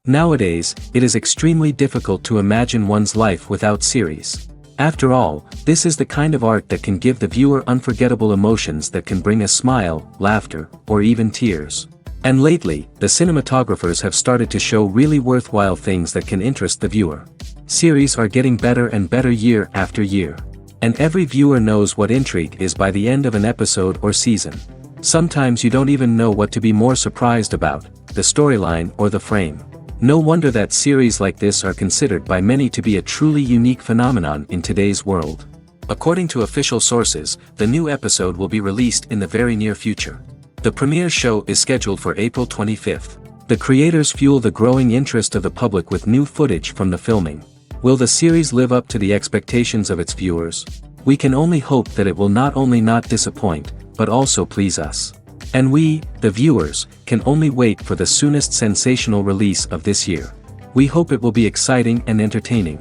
Nowadays, it is extremely difficult to imagine one's life without series. After all, this is the kind of art that can give the viewer unforgettable emotions that can bring a smile, laughter, or even tears. And lately, the cinematographers have started to show really worthwhile things that can interest the viewer. Series are getting better and better year after year. And every viewer knows what intrigue is by the end of an episode or season. Sometimes you don't even know what to be more surprised about, the storyline or the frame. No wonder that series like this are considered by many to be a truly unique phenomenon in today's world. According to official sources, the new episode will be released in the very near future. The premiere show is scheduled for April 25th. The creators fuel the growing interest of the public with new footage from the filming. Will the series live up to the expectations of its viewers? We can only hope that it will not only not disappoint, but also please us. And we, the viewers, can only wait for the soonest sensational release of this year. We hope it will be exciting and entertaining.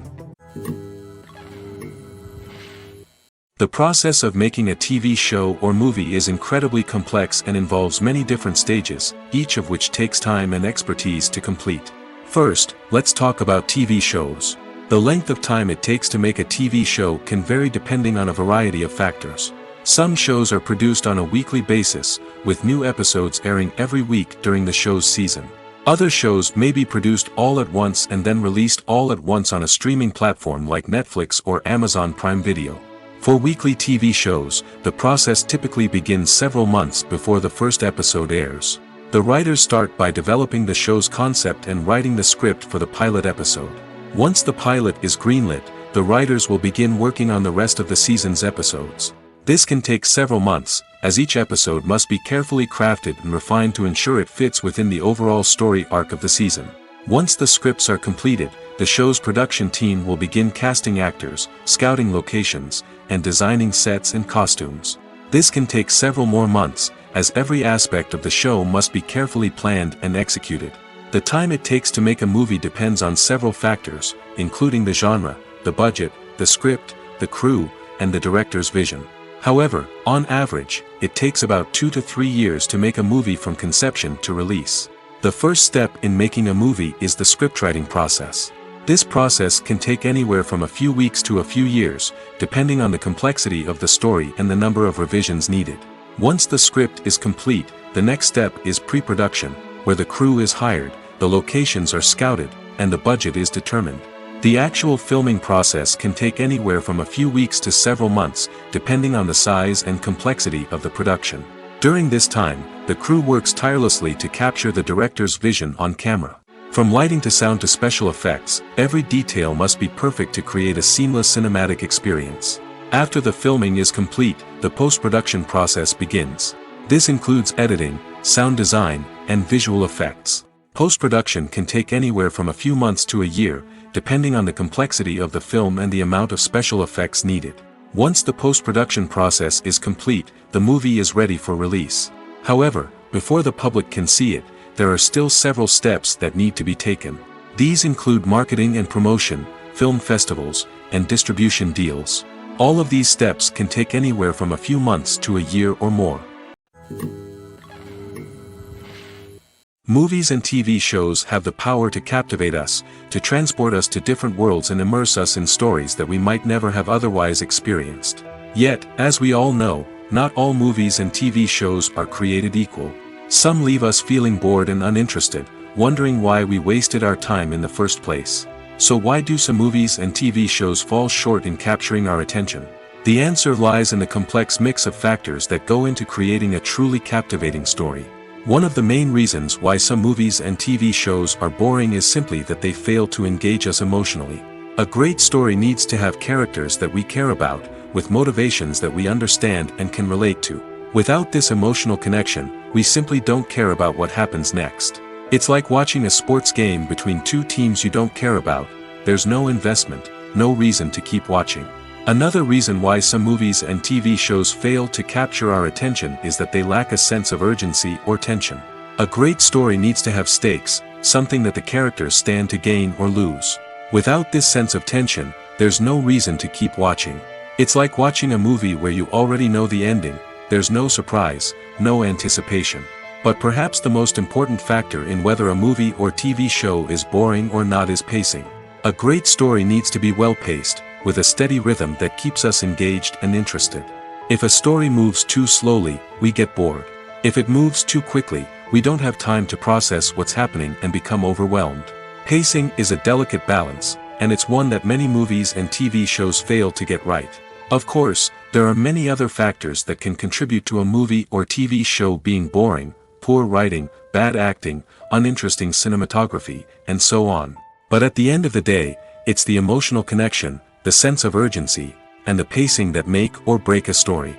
The process of making a TV show or movie is incredibly complex and involves many different stages, each of which takes time and expertise to complete. First, let's talk about TV shows. The length of time it takes to make a TV show can vary depending on a variety of factors. Some shows are produced on a weekly basis, with new episodes airing every week during the show's season. Other shows may be produced all at once and then released all at once on a streaming platform like Netflix or Amazon Prime Video. For weekly TV shows, the process typically begins several months before the first episode airs. The writers start by developing the show's concept and writing the script for the pilot episode. Once the pilot is greenlit, the writers will begin working on the rest of the season's episodes. This can take several months, as each episode must be carefully crafted and refined to ensure it fits within the overall story arc of the season. Once the scripts are completed, the show's production team will begin casting actors, scouting locations, and designing sets and costumes. This can take several more months, as every aspect of the show must be carefully planned and executed. The time it takes to make a movie depends on several factors, including the genre, the budget, the script, the crew, and the director's vision. However, on average, it takes about 2 to 3 years to make a movie from conception to release. The first step in making a movie is the scriptwriting process. This process can take anywhere from a few weeks to a few years, depending on the complexity of the story and the number of revisions needed. Once the script is complete, the next step is pre-production, where the crew is hired, the locations are scouted, and the budget is determined. The actual filming process can take anywhere from a few weeks to several months, depending on the size and complexity of the production. During this time, the crew works tirelessly to capture the director's vision on camera. From lighting to sound to special effects, every detail must be perfect to create a seamless cinematic experience. After the filming is complete, the post-production process begins. This includes editing, sound design, and visual effects. Post-production can take anywhere from a few months to a year, depending on the complexity of the film and the amount of special effects needed. Once the post-production process is complete, the movie is ready for release. However, before the public can see it, there are still several steps that need to be taken. These include marketing and promotion, film festivals, and distribution deals. All of these steps can take anywhere from a few months to a year or more. Movies and TV shows have the power to captivate us, to transport us to different worlds and immerse us in stories that we might never have otherwise experienced. Yet, as we all know, not all movies and TV shows are created equal. Some leave us feeling bored and uninterested, wondering why we wasted our time in the first place. So why do some movies and TV shows fall short in capturing our attention? The answer lies in the complex mix of factors that go into creating a truly captivating story. One of the main reasons why some movies and TV shows are boring is simply that they fail to engage us emotionally. A great story needs to have characters that we care about, with motivations that we understand and can relate to. Without this emotional connection, we simply don't care about what happens next. It's like watching a sports game between two teams you don't care about. There's no investment, no reason to keep watching. Another reason why some movies and TV shows fail to capture our attention is that they lack a sense of urgency or tension. A great story needs to have stakes, something that the characters stand to gain or lose. Without this sense of tension, there's no reason to keep watching. It's like watching a movie where you already know the ending. There's no surprise, no anticipation. But perhaps the most important factor in whether a movie or TV show is boring or not is pacing. A great story needs to be well-paced, with a steady rhythm that keeps us engaged and interested. If a story moves too slowly, we get bored. If it moves too quickly, we don't have time to process what's happening and become overwhelmed. Pacing is a delicate balance, and it's one that many movies and TV shows fail to get right. Of course, there are many other factors that can contribute to a movie or TV show being boring: poor writing, bad acting, uninteresting cinematography, and so on. But at the end of the day, it's the emotional connection, the sense of urgency, and the pacing that make or break a story.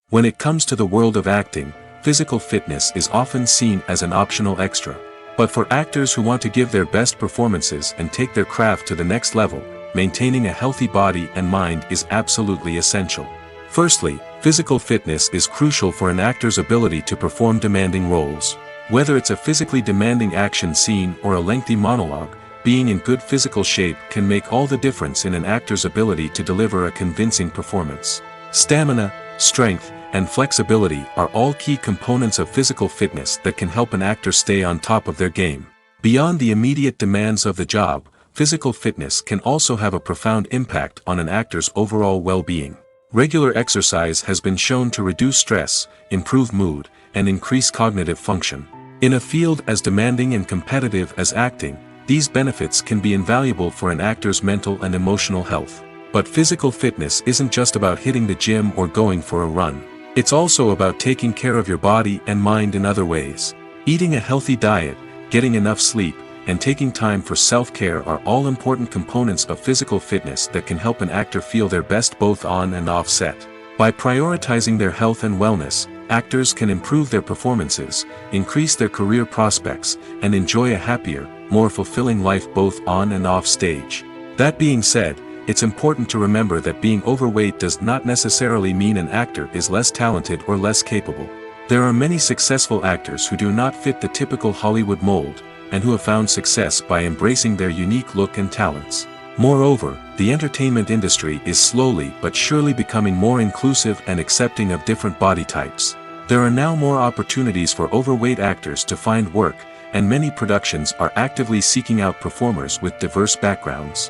When it comes to the world of acting, physical fitness is often seen as an optional extra. But for actors who want to give their best performances and take their craft to the next level, maintaining a healthy body and mind is absolutely essential. Firstly, physical fitness is crucial for an actor's ability to perform demanding roles. Whether it's a physically demanding action scene or a lengthy monologue, being in good physical shape can make all the difference in an actor's ability to deliver a convincing performance. Stamina, strength, and flexibility are all key components of physical fitness that can help an actor stay on top of their game. Beyond the immediate demands of the job, physical fitness can also have a profound impact on an actor's overall well-being. Regular exercise has been shown to reduce stress, improve mood, and increase cognitive function. In a field as demanding and competitive as acting, these benefits can be invaluable for an actor's mental and emotional health. But physical fitness isn't just about hitting the gym or going for a run. It's also about taking care of your body and mind in other ways. Eating a healthy diet, getting enough sleep, and taking time for self-care are all important components of physical fitness that can help an actor feel their best both on and off set. By prioritizing their health and wellness, actors can improve their performances, increase their career prospects, and enjoy a happier, more fulfilling life both on and off stage. That being said, it's important to remember that being overweight does not necessarily mean an actor is less talented or less capable. There are many successful actors who do not fit the typical Hollywood mold, and who have found success by embracing their unique look and talents. Moreover, the entertainment industry is slowly but surely becoming more inclusive and accepting of different body types. There are now more opportunities for overweight actors to find work, and many productions are actively seeking out performers with diverse backgrounds.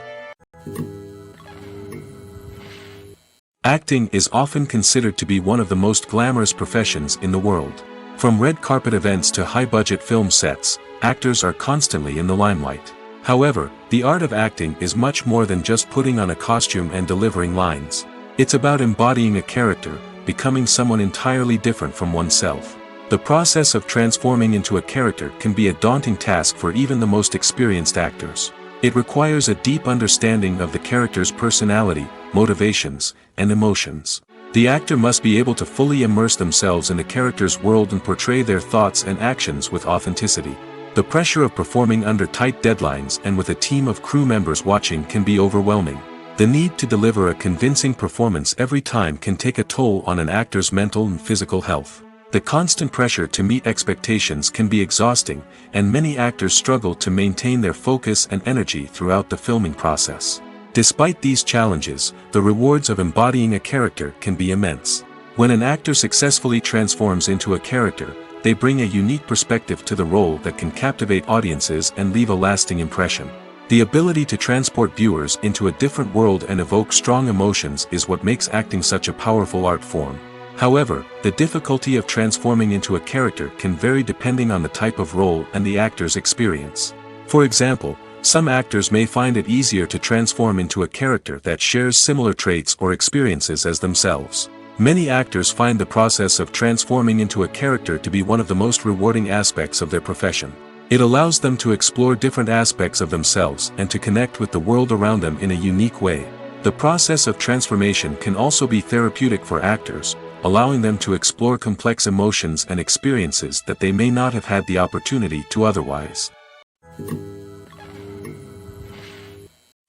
Acting is often considered to be one of the most glamorous professions in the world. From red carpet events to high-budget film sets, actors are constantly in the limelight. However, the art of acting is much more than just putting on a costume and delivering lines. It's about embodying a character, becoming someone entirely different from oneself. The process of transforming into a character can be a daunting task for even the most experienced actors. It requires a deep understanding of the character's personality, motivations, and emotions. The actor must be able to fully immerse themselves in the character's world and portray their thoughts and actions with authenticity. The pressure of performing under tight deadlines and with a team of crew members watching can be overwhelming. The need to deliver a convincing performance every time can take a toll on an actor's mental and physical health. The constant pressure to meet expectations can be exhausting, and many actors struggle to maintain their focus and energy throughout the filming process. Despite these challenges, the rewards of embodying a character can be immense. When an actor successfully transforms into a character, they bring a unique perspective to the role that can captivate audiences and leave a lasting impression. The ability to transport viewers into a different world and evoke strong emotions is what makes acting such a powerful art form. However, the difficulty of transforming into a character can vary depending on the type of role and the actor's experience. For example, some actors may find it easier to transform into a character that shares similar traits or experiences as themselves. Many actors find the process of transforming into a character to be one of the most rewarding aspects of their profession. It allows them to explore different aspects of themselves and to connect with the world around them in a unique way. The process of transformation can also be therapeutic for actors, allowing them to explore complex emotions and experiences that they may not have had the opportunity to otherwise.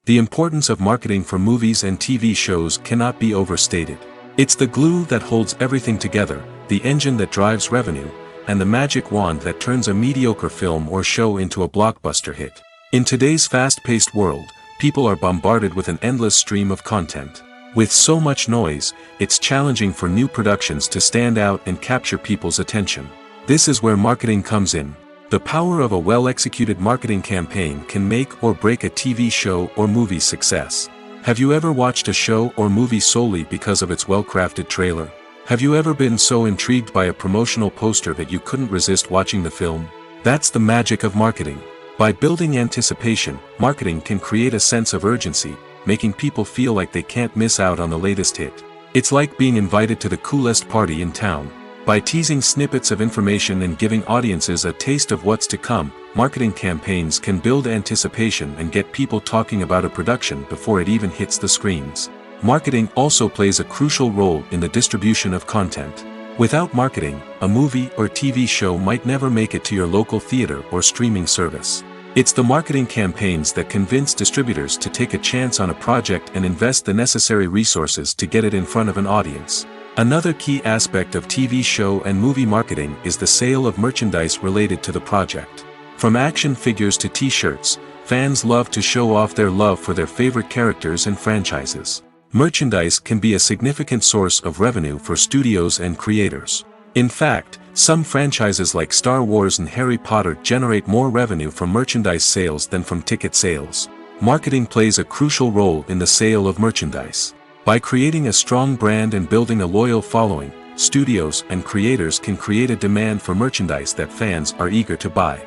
The importance of marketing for movies and TV shows cannot be overstated. It's the glue that holds everything together, the engine that drives revenue, and the magic wand that turns a mediocre film or show into a blockbuster hit. In today's fast-paced world, people are bombarded with an endless stream of content. With so much noise, it's challenging for new productions to stand out and capture people's attention. This is where marketing comes in. The power of a well-executed marketing campaign can make or break a TV show or movie's success. Have you ever watched a show or movie solely because of its well-crafted trailer? Have you ever been so intrigued by a promotional poster that you couldn't resist watching the film? That's the magic of marketing. By building anticipation, marketing can create a sense of urgency, making people feel like they can't miss out on the latest hit. It's like being invited to the coolest party in town. By teasing snippets of information and giving audiences a taste of what's to come, marketing campaigns can build anticipation and get people talking about a production before it even hits the screens. Marketing also plays a crucial role in the distribution of content. Without marketing, a movie or TV show might never make it to your local theater or streaming service. It's the marketing campaigns that convince distributors to take a chance on a project and invest the necessary resources to get it in front of an audience. Another key aspect of TV show and movie marketing is the sale of merchandise related to the project. From action figures to t-shirts, fans love to show off their love for their favorite characters and franchises. Merchandise can be a significant source of revenue for studios and creators. In fact, some franchises like Star Wars and Harry Potter generate more revenue from merchandise sales than from ticket sales. Marketing plays a crucial role in the sale of merchandise. By creating a strong brand and building a loyal following, studios and creators can create a demand for merchandise that fans are eager to buy.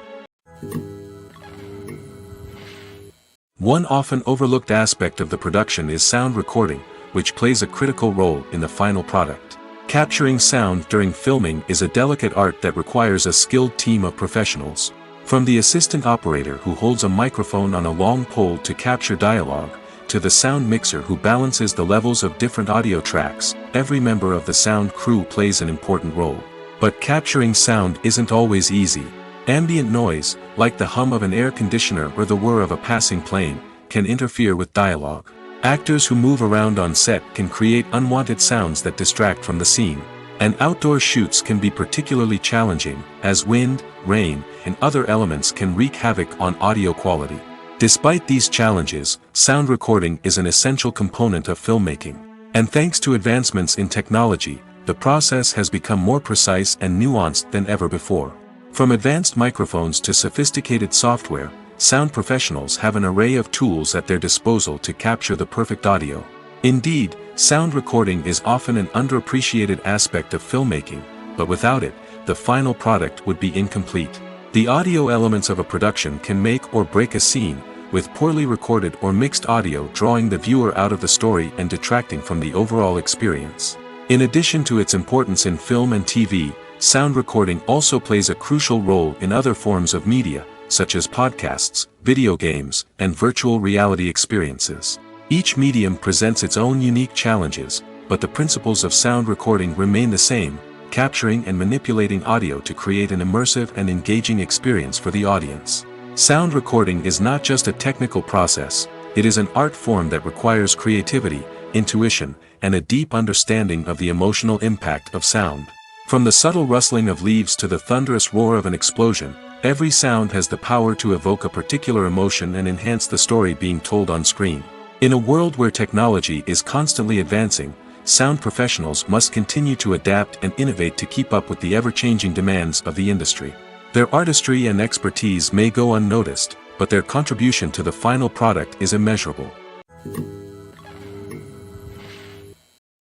One often overlooked aspect of the production is sound recording, which plays a critical role in the final product. Capturing sound during filming is a delicate art that requires a skilled team of professionals. From the assistant operator who holds a microphone on a long pole to capture dialogue, to the sound mixer who balances the levels of different audio tracks, every member of the sound crew plays an important role. But capturing sound isn't always easy. Ambient noise, like the hum of an air conditioner or the whir of a passing plane, can interfere with dialogue. Actors who move around on set can create unwanted sounds that distract from the scene. And outdoor shoots can be particularly challenging, as wind, rain, and other elements can wreak havoc on audio quality. Despite these challenges, sound recording is an essential component of filmmaking. And thanks to advancements in technology, the process has become more precise and nuanced than ever before. From advanced microphones to sophisticated software, sound professionals have an array of tools at their disposal to capture the perfect audio. Indeed, sound recording is often an underappreciated aspect of filmmaking, but without it, the final product would be incomplete. The audio elements of a production can make or break a scene, with poorly recorded or mixed audio drawing the viewer out of the story and detracting from the overall experience. In addition to its importance in film and TV, sound recording also plays a crucial role in other forms of media, such as podcasts, video games, and virtual reality experiences. Each medium presents its own unique challenges, but the principles of sound recording remain the same, capturing and manipulating audio to create an immersive and engaging experience for the audience. Sound recording is not just a technical process, it is an art form that requires creativity, intuition, and a deep understanding of the emotional impact of sound. From the subtle rustling of leaves to the thunderous roar of an explosion, every sound has the power to evoke a particular emotion and enhance the story being told on screen. In a world where technology is constantly advancing, sound professionals must continue to adapt and innovate to keep up with the ever-changing demands of the industry. Their artistry and expertise may go unnoticed, but their contribution to the final product is immeasurable.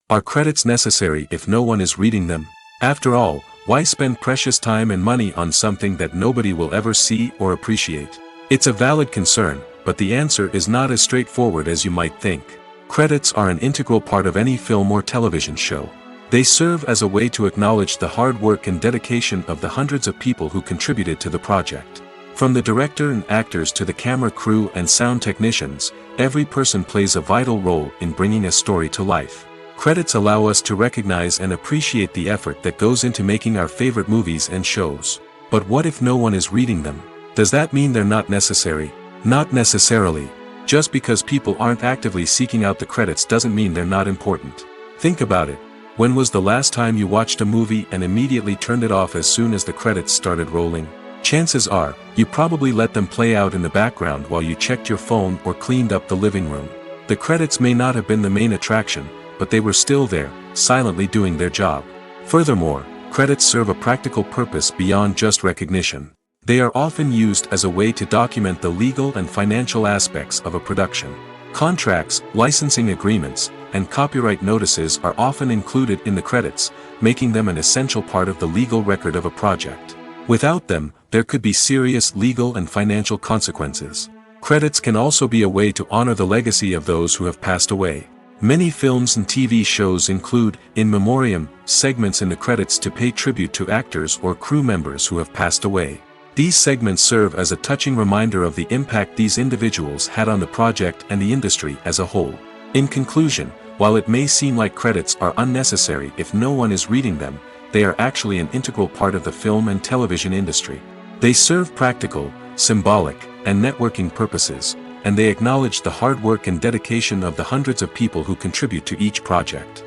Are credits necessary if no one is reading them? After all, why spend precious time and money on something that nobody will ever see or appreciate? It's a valid concern, but the answer is not as straightforward as you might think. Credits are an integral part of any film or television show. They serve as a way to acknowledge the hard work and dedication of the hundreds of people who contributed to the project. From the director and actors to the camera crew and sound technicians, every person plays a vital role in bringing a story to life. Credits allow us to recognize and appreciate the effort that goes into making our favorite movies and shows. But what if no one is reading them? Does that mean they're not necessary? Not necessarily. Just because people aren't actively seeking out the credits doesn't mean they're not important. Think about it. When was the last time you watched a movie and immediately turned it off as soon as the credits started rolling? Chances are, you probably let them play out in the background while you checked your phone or cleaned up the living room. The credits may not have been the main attraction, but they were still there, silently doing their job. Furthermore, credits serve a practical purpose beyond just recognition. They are often used as a way to document the legal and financial aspects of a production. Contracts, licensing agreements, and copyright notices are often included in the credits, making them an essential part of the legal record of a project. Without them, there could be serious legal and financial consequences. Credits can also be a way to honor the legacy of those who have passed away. Many films and TV shows include, in memoriam, segments in the credits to pay tribute to actors or crew members who have passed away. These segments serve as a touching reminder of the impact these individuals had on the project and the industry as a whole. In conclusion, while it may seem like credits are unnecessary if no one is reading them, they are actually an integral part of the film and television industry. They serve practical, symbolic, and networking purposes, and they acknowledge the hard work and dedication of the hundreds of people who contribute to each project.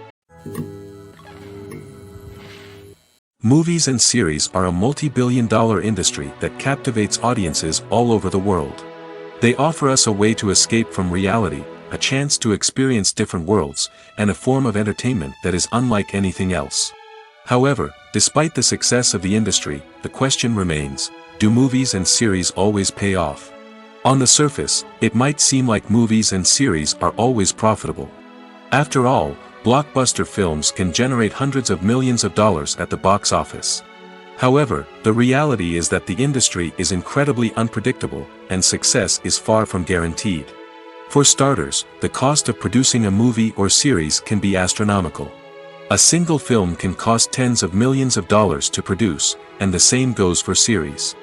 Movies and series are a multi-billion-dollar industry that captivates audiences all over the world. They offer us a way to escape from reality, a chance to experience different worlds, and a form of entertainment that is unlike anything else. However, despite the success of the industry, the question remains, do movies and series always pay off? On the surface, it might seem like movies and series are always profitable. After all, blockbuster films can generate hundreds of millions of dollars at the box office. However, the reality is that the industry is incredibly unpredictable, and success is far from guaranteed. For starters, the cost of producing a movie or series can be astronomical. A single film can cost tens of millions of dollars to produce, and the same goes for series.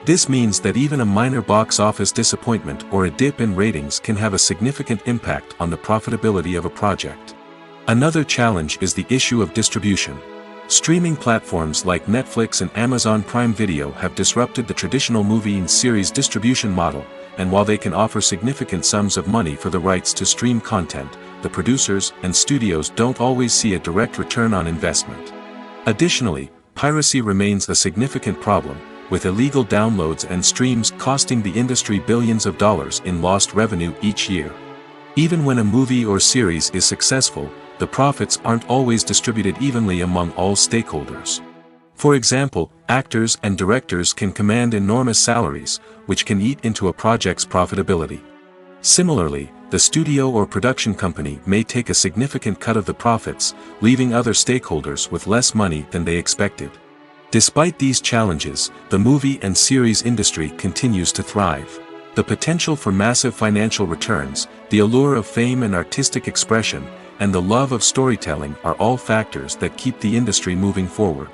This means that even a minor box office disappointment or a dip in ratings can have a significant impact on the profitability of a project. Another challenge is the issue of distribution. Streaming platforms like Netflix and Amazon Prime Video have disrupted the traditional movie and series distribution model, and while they can offer significant sums of money for the rights to stream content, the producers and studios don't always see a direct return on investment. Additionally, piracy remains a significant problem, with illegal downloads and streams costing the industry billions of dollars in lost revenue each year. Even when a movie or series is successful, the profits aren't always distributed evenly among all stakeholders. For example, actors and directors can command enormous salaries, which can eat into a project's profitability. Similarly, the studio or production company may take a significant cut of the profits, leaving other stakeholders with less money than they expected. Despite these challenges, the movie and series industry continues to thrive. The potential for massive financial returns, the allure of fame and artistic expression, and the love of storytelling are all factors that keep the industry moving forward.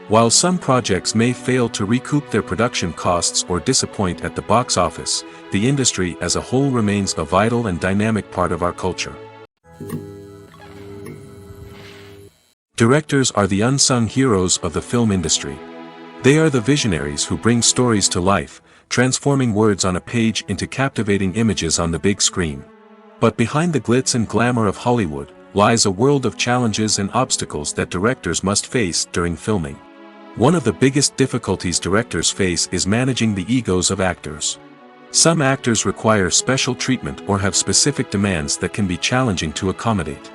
While some projects may fail to recoup their production costs or disappoint at the box office, the industry as a whole remains a vital and dynamic part of our culture. Directors are the unsung heroes of the film industry. They are the visionaries who bring stories to life, transforming words on a page into captivating images on the big screen. But behind the glitz and glamour of Hollywood, lies a world of challenges and obstacles that directors must face during filming. One of the biggest difficulties directors face is managing the egos of actors. Some actors require special treatment or have specific demands that can be challenging to accommodate.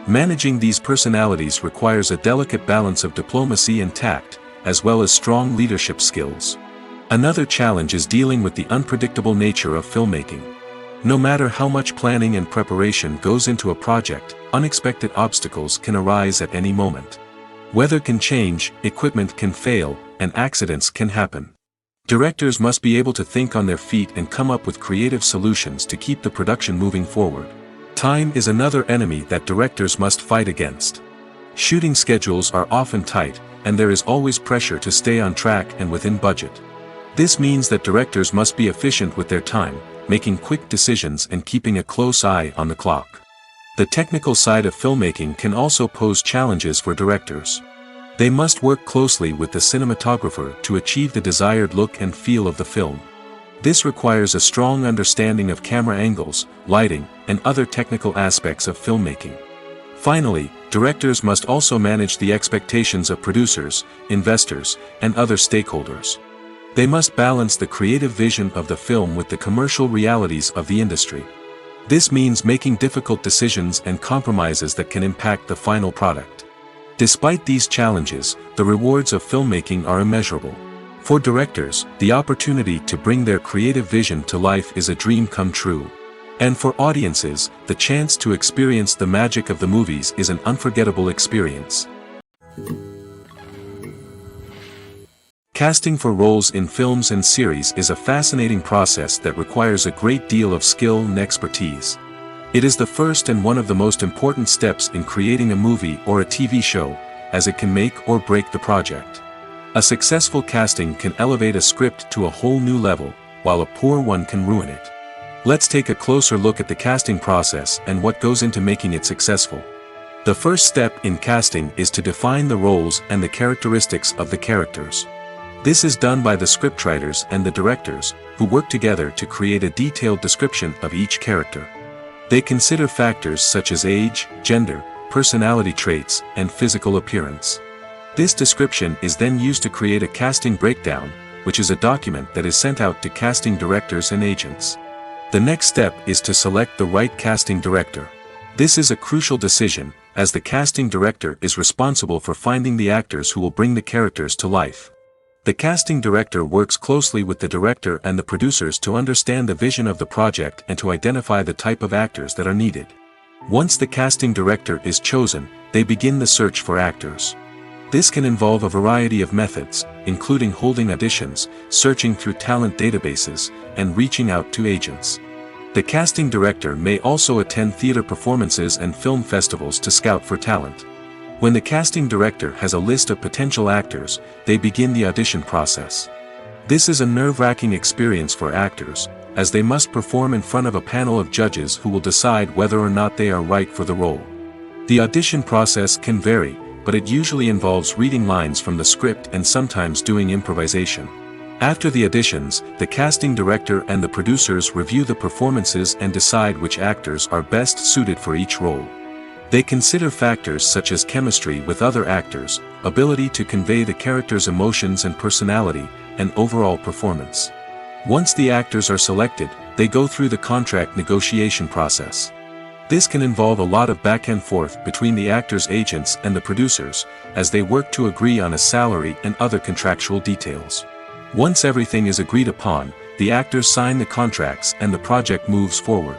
Managing these personalities requires a delicate balance of diplomacy and tact, as well as strong leadership skills. Another challenge is dealing with the unpredictable nature of filmmaking. No matter how much planning and preparation goes into a project, unexpected obstacles can arise at any moment. Weather can change, equipment can fail, and accidents can happen. Directors must be able to think on their feet and come up with creative solutions to keep the production moving forward. Time is another enemy that directors must fight against. Shooting schedules are often tight, and there is always pressure to stay on track and within budget. This means that directors must be efficient with their time, making quick decisions and keeping a close eye on the clock. The technical side of filmmaking can also pose challenges for directors. They must work closely with the cinematographer to achieve the desired look and feel of the film. This requires a strong understanding of camera angles, lighting, and other technical aspects of filmmaking. Finally, directors must also manage the expectations of producers, investors, and other stakeholders. They must balance the creative vision of the film with the commercial realities of the industry. This means making difficult decisions and compromises that can impact the final product. Despite these challenges, the rewards of filmmaking are immeasurable. For directors, the opportunity to bring their creative vision to life is a dream come true. And for audiences, the chance to experience the magic of the movies is an unforgettable experience. Casting for roles in films and series is a fascinating process that requires a great deal of skill and expertise. It is the first and one of the most important steps in creating a movie or a TV show, as it can make or break the project. A successful casting can elevate a script to a whole new level, while a poor one can ruin it. Let's take a closer look at the casting process and what goes into making it successful. The first step in casting is to define the roles and the characteristics of the characters. This is done by the scriptwriters and the directors, who work together to create a detailed description of each character. They consider factors such as age, gender, personality traits, and physical appearance. This description is then used to create a casting breakdown, which is a document that is sent out to casting directors and agents. The next step is to select the right casting director. This is a crucial decision, as the casting director is responsible for finding the actors who will bring the characters to life. The casting director works closely with the director and the producers to understand the vision of the project and to identify the type of actors that are needed. Once the casting director is chosen, they begin the search for actors. This can involve a variety of methods, including holding auditions, searching through talent databases, and reaching out to agents. The casting director may also attend theater performances and film festivals to scout for talent. When the casting director has a list of potential actors, they begin the audition process. This is a nerve-wracking experience for actors, as they must perform in front of a panel of judges who will decide whether or not they are right for the role. The audition process can vary, but it usually involves reading lines from the script and sometimes doing improvisation. After the auditions, the casting director and the producers review the performances and decide which actors are best suited for each role. They consider factors such as chemistry with other actors, ability to convey the character's emotions and personality, and overall performance. Once the actors are selected, they go through the contract negotiation process. This can involve a lot of back and forth between the actors' agents and the producers, as they work to agree on a salary and other contractual details. Once everything is agreed upon, the actors sign the contracts and the project moves forward.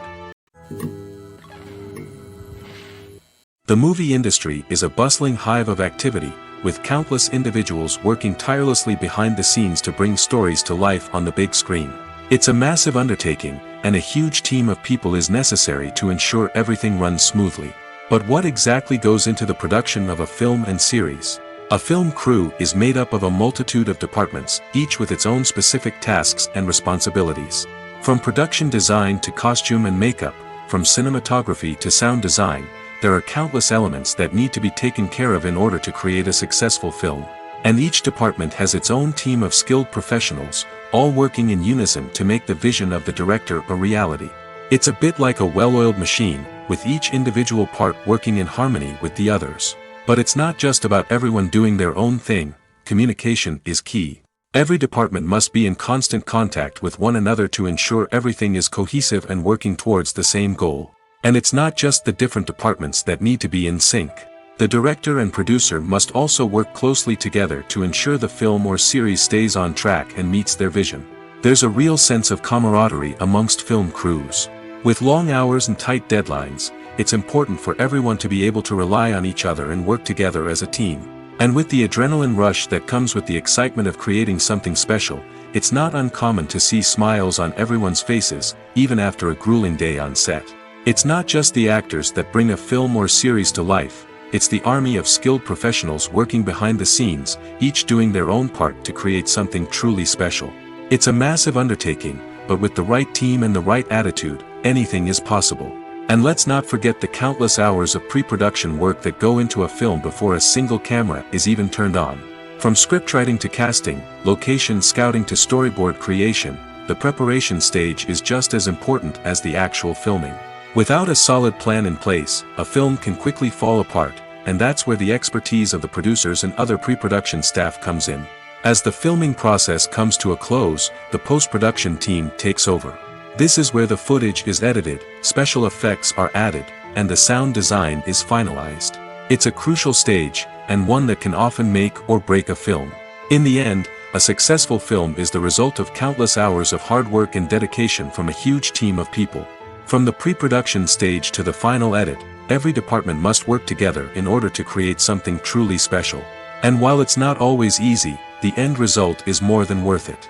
The movie industry is a bustling hive of activity, with countless individuals working tirelessly behind the scenes to bring stories to life on the big screen. It's a massive undertaking, and a huge team of people is necessary to ensure everything runs smoothly. But what exactly goes into the production of a film and series? A film crew is made up of a multitude of departments, each with its own specific tasks and responsibilities. From production design to costume and makeup, from cinematography to sound design, there are countless elements that need to be taken care of in order to create a successful film. And each department has its own team of skilled professionals, all working in unison to make the vision of the director a reality. It's a bit like a well-oiled machine, with each individual part working in harmony with the others. But it's not just about everyone doing their own thing. Communication is key. Every department must be in constant contact with one another to ensure everything is cohesive and working towards the same goal. And it's not just the different departments that need to be in sync. The director and producer must also work closely together to ensure the film or series stays on track and meets their vision. There's a real sense of camaraderie amongst film crews. With long hours and tight deadlines, it's important for everyone to be able to rely on each other and work together as a team. And with the adrenaline rush that comes with the excitement of creating something special, it's not uncommon to see smiles on everyone's faces, even after a grueling day on set. It's not just the actors that bring a film or series to life, it's the army of skilled professionals working behind the scenes, each doing their own part to create something truly special. It's a massive undertaking, but with the right team and the right attitude, anything is possible. And let's not forget the countless hours of pre-production work that go into a film before a single camera is even turned on. From scriptwriting to casting, location scouting to storyboard creation, the preparation stage is just as important as the actual filming. Without a solid plan in place, a film can quickly fall apart, and that's where the expertise of the producers and other pre-production staff comes in. As the filming process comes to a close, the post-production team takes over. This is where the footage is edited, special effects are added, and the sound design is finalized. It's a crucial stage, and one that can often make or break a film. In the end, a successful film is the result of countless hours of hard work and dedication from a huge team of people. From the pre-production stage to the final edit, every department must work together in order to create something truly special. And while it's not always easy, the end result is more than worth it.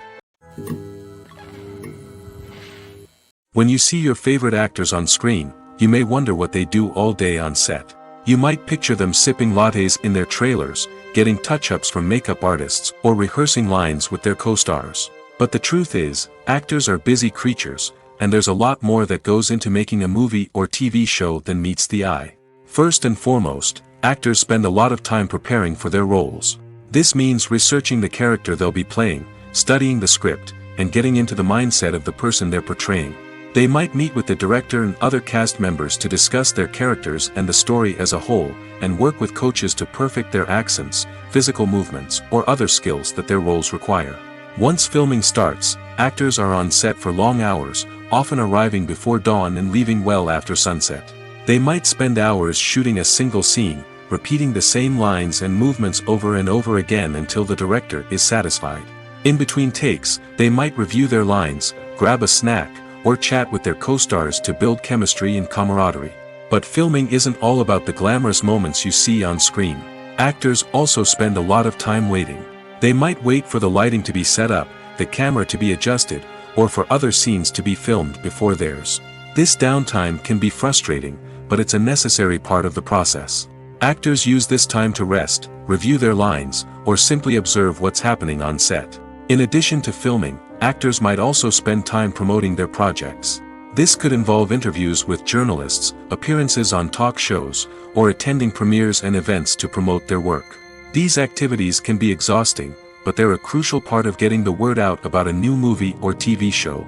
When you see your favorite actors on screen, you may wonder what they do all day on set. You might picture them sipping lattes in their trailers, getting touch-ups from makeup artists, or rehearsing lines with their co-stars. But the truth is, actors are busy creatures, and there's a lot more that goes into making a movie or TV show than meets the eye. First and foremost, actors spend a lot of time preparing for their roles. This means researching the character they'll be playing, studying the script, and getting into the mindset of the person they're portraying. They might meet with the director and other cast members to discuss their characters and the story as a whole, and work with coaches to perfect their accents, physical movements, or other skills that their roles require. Once filming starts, actors are on set for long hours, often arriving before dawn and leaving well after sunset. They might spend hours shooting a single scene, repeating the same lines and movements over and over again until the director is satisfied. In between takes, they might review their lines, grab a snack, or chat with their co-stars to build chemistry and camaraderie. But filming isn't all about the glamorous moments you see on screen. Actors also spend a lot of time waiting. They might wait for the lighting to be set up, the camera to be adjusted, or for other scenes to be filmed before theirs. This downtime can be frustrating, but it's a necessary part of the process. Actors use this time to rest, review their lines, or simply observe what's happening on set. In addition to filming, actors might also spend time promoting their projects. This could involve interviews with journalists, appearances on talk shows, or attending premieres and events to promote their work. These activities can be exhausting, but they're a crucial part of getting the word out about a new movie or TV show.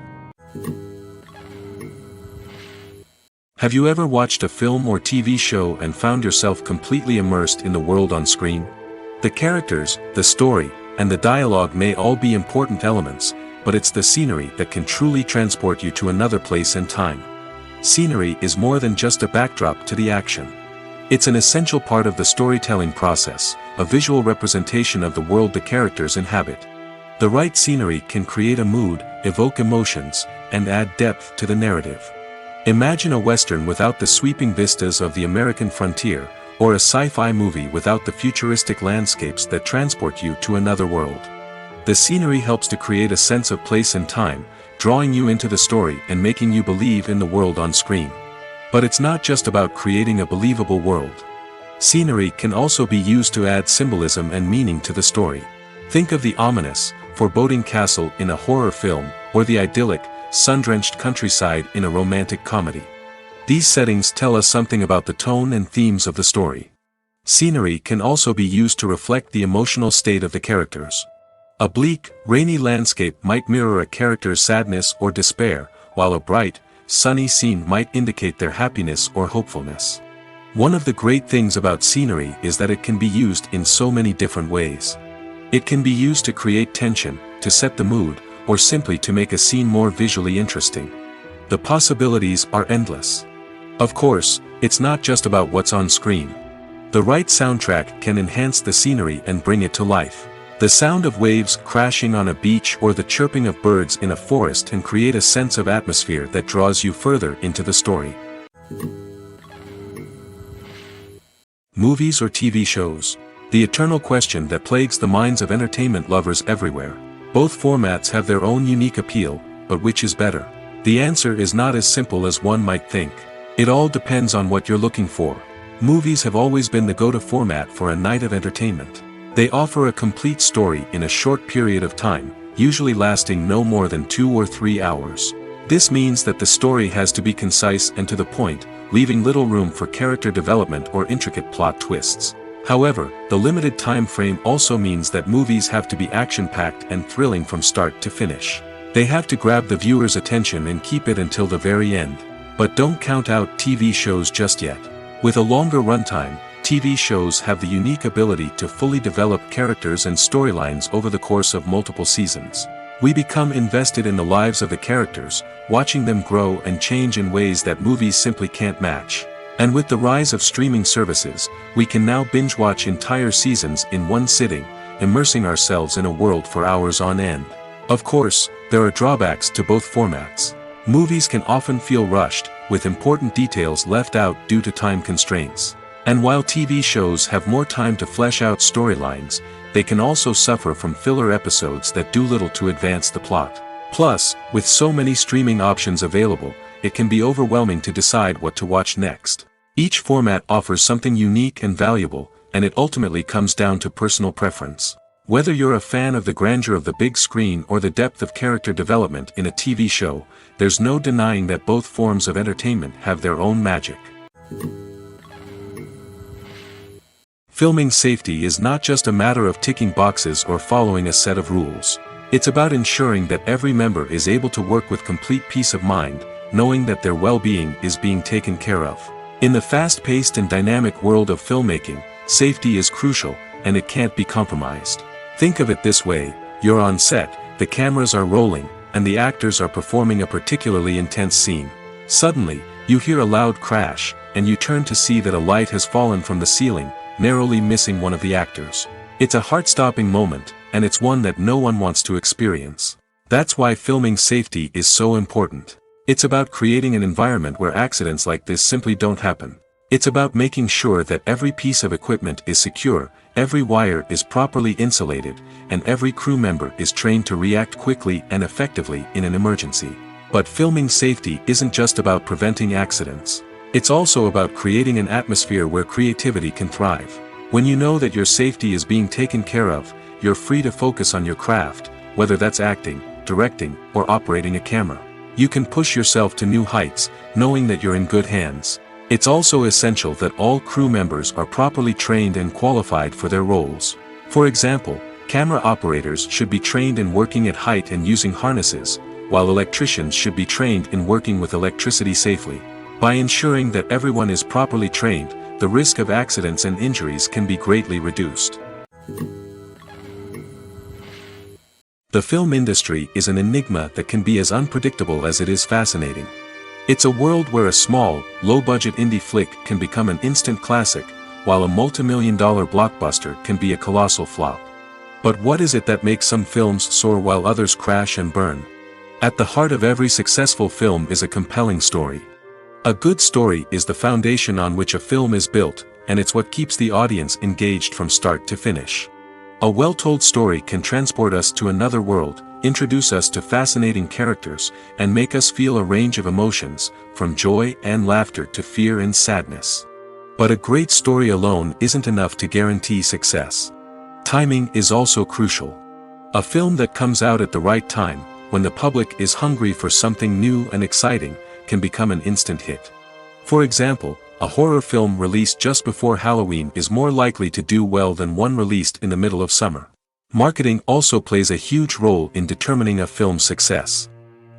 Have you ever watched a film or TV show and found yourself completely immersed in the world on screen? The characters, the story, and the dialogue may all be important elements, but it's the scenery that can truly transport you to another place and time. Scenery is more than just a backdrop to the action. It's an essential part of the storytelling process, a visual representation of the world the characters inhabit. The right scenery can create a mood, evoke emotions, and add depth to the narrative. Imagine a Western without the sweeping vistas of the American frontier, or a sci-fi movie without the futuristic landscapes that transport you to another world. The scenery helps to create a sense of place and time, drawing you into the story and making you believe in the world on screen. But it's not just about creating a believable world. Scenery can also be used to add symbolism and meaning to the story. Think of the ominous, foreboding castle in a horror film, or the idyllic, sun-drenched countryside in a romantic comedy. These settings tell us something about the tone and themes of the story. Scenery can also be used to reflect the emotional state of the characters. A bleak, rainy landscape might mirror a character's sadness or despair, while a bright, sunny scene might indicate their happiness or hopefulness. One of the great things about scenery is that it can be used in so many different ways. It can be used to create tension, to set the mood, or simply to make a scene more visually interesting. The possibilities are endless. Of course, it's not just about what's on screen. The right soundtrack can enhance the scenery and bring it to life. The sound of waves crashing on a beach or the chirping of birds in a forest can create a sense of atmosphere that draws you further into the story. Movies or TV shows? The eternal question that plagues the minds of entertainment lovers everywhere. Both formats have their own unique appeal, but which is better? The answer is not as simple as one might think. It all depends on what you're looking for. Movies have always been the go-to format for a night of entertainment. They offer a complete story in a short period of time, usually lasting no more than 2 or 3 hours. This means that the story has to be concise and to the point, leaving little room for character development or intricate plot twists. However, the limited time frame also means that movies have to be action-packed and thrilling from start to finish. They have to grab the viewer's attention and keep it until the very end. But don't count out TV shows just yet. With a longer runtime, TV shows have the unique ability to fully develop characters and storylines over the course of multiple seasons. We become invested in the lives of the characters, watching them grow and change in ways that movies simply can't match. And with the rise of streaming services, we can now binge-watch entire seasons in one sitting, immersing ourselves in a world for hours on end. Of course, there are drawbacks to both formats. Movies can often feel rushed, with important details left out due to time constraints. And while TV shows have more time to flesh out storylines, they can also suffer from filler episodes that do little to advance the plot. Plus, with so many streaming options available, it can be overwhelming to decide what to watch next. Each format offers something unique and valuable, and it ultimately comes down to personal preference. Whether you're a fan of the grandeur of the big screen or the depth of character development in a TV show, there's no denying that both forms of entertainment have their own magic. Filming safety is not just a matter of ticking boxes or following a set of rules. It's about ensuring that every member is able to work with complete peace of mind, knowing that their well-being is being taken care of. In the fast-paced and dynamic world of filmmaking, safety is crucial, and it can't be compromised. Think of it this way: you're on set, the cameras are rolling, and the actors are performing a particularly intense scene. Suddenly, you hear a loud crash, and you turn to see that a light has fallen from the ceiling, narrowly missing one of the actors. It's a heart-stopping moment, and it's one that no one wants to experience. That's why filming safety is so important. It's about creating an environment where accidents like this simply don't happen. It's about making sure that every piece of equipment is secure, every wire is properly insulated, and every crew member is trained to react quickly and effectively in an emergency. But filming safety isn't just about preventing accidents. It's also about creating an atmosphere where creativity can thrive. When you know that your safety is being taken care of, you're free to focus on your craft, whether that's acting, directing, or operating a camera. You can push yourself to new heights, knowing that you're in good hands. It's also essential that all crew members are properly trained and qualified for their roles. For example, camera operators should be trained in working at height and using harnesses, while electricians should be trained in working with electricity safely. By ensuring that everyone is properly trained, the risk of accidents and injuries can be greatly reduced. The film industry is an enigma that can be as unpredictable as it is fascinating. It's a world where a small, low-budget indie flick can become an instant classic, while a multi-million-dollar blockbuster can be a colossal flop. But what is it that makes some films soar while others crash and burn? At the heart of every successful film is a compelling story. A good story is the foundation on which a film is built, and it's what keeps the audience engaged from start to finish. A well-told story can transport us to another world, introduce us to fascinating characters, and make us feel a range of emotions, from joy and laughter to fear and sadness. But a great story alone isn't enough to guarantee success. Timing is also crucial. A film that comes out at the right time, when the public is hungry for something new and exciting, can become an instant hit. For example, a horror film released just before Halloween is more likely to do well than one released in the middle of summer. Marketing also plays a huge role in determining a film's success.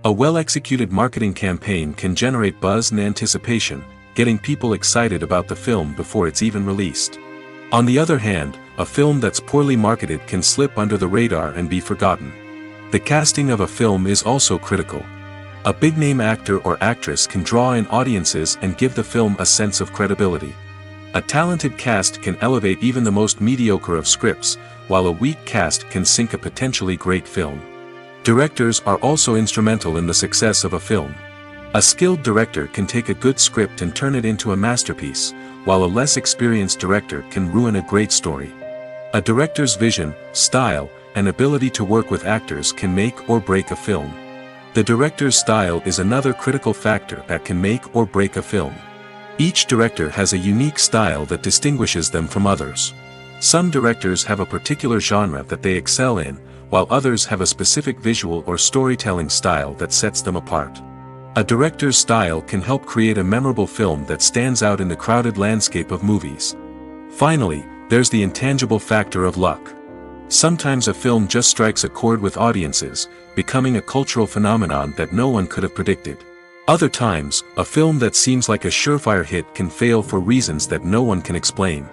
A well-executed marketing campaign can generate buzz and anticipation, getting people excited about the film before it's even released. On the other hand, a film that's poorly marketed can slip under the radar and be forgotten. The casting of a film is also critical. A big-name actor or actress can draw in audiences and give the film a sense of credibility. A talented cast can elevate even the most mediocre of scripts, while a weak cast can sink a potentially great film. Directors are also instrumental in the success of a film. A skilled director can take a good script and turn it into a masterpiece, while a less experienced director can ruin a great story. A director's vision, style, and ability to work with actors can make or break a film. The director's style is another critical factor that can make or break a film. Each director has a unique style that distinguishes them from others. Some directors have a particular genre that they excel in, while others have a specific visual or storytelling style that sets them apart. A director's style can help create a memorable film that stands out in the crowded landscape of movies. Finally, there's the intangible factor of luck. Sometimes a film just strikes a chord with audiences, becoming a cultural phenomenon that no one could have predicted. Other times, a film that seems like a surefire hit can fail for reasons that no one can explain.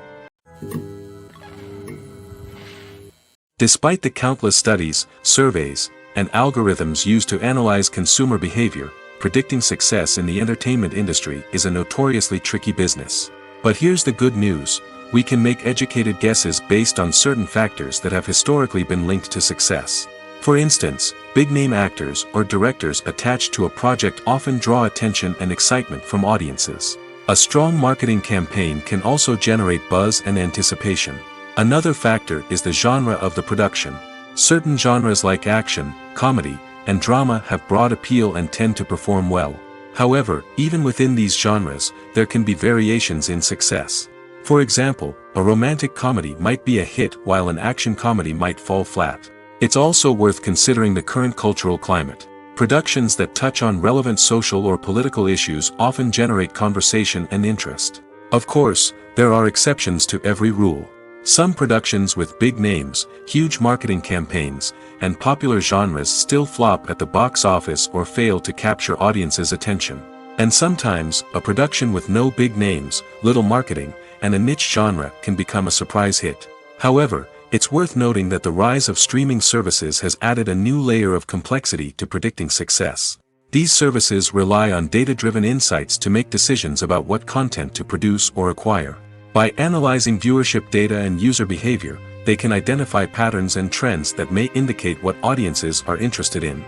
Despite the countless studies, surveys, and algorithms used to analyze consumer behavior, predicting success in the entertainment industry is a notoriously tricky business. But here's the good news: we can make educated guesses based on certain factors that have historically been linked to success. For instance, big-name actors or directors attached to a project often draw attention and excitement from audiences. A strong marketing campaign can also generate buzz and anticipation. Another factor is the genre of the production. Certain genres like action, comedy, and drama have broad appeal and tend to perform well. However, even within these genres, there can be variations in success. For example, a romantic comedy might be a hit while an action comedy might fall flat. It's also worth considering the current cultural climate. Productions that touch on relevant social or political issues often generate conversation and interest. Of course, there are exceptions to every rule. Some productions with big names, huge marketing campaigns, and popular genres still flop at the box office or fail to capture audiences' attention. And sometimes, a production with no big names, little marketing, and a niche genre can become a surprise hit. However, it's worth noting that the rise of streaming services has added a new layer of complexity to predicting success. These services rely on data-driven insights to make decisions about what content to produce or acquire. By analyzing viewership data and user behavior, they can identify patterns and trends that may indicate what audiences are interested in.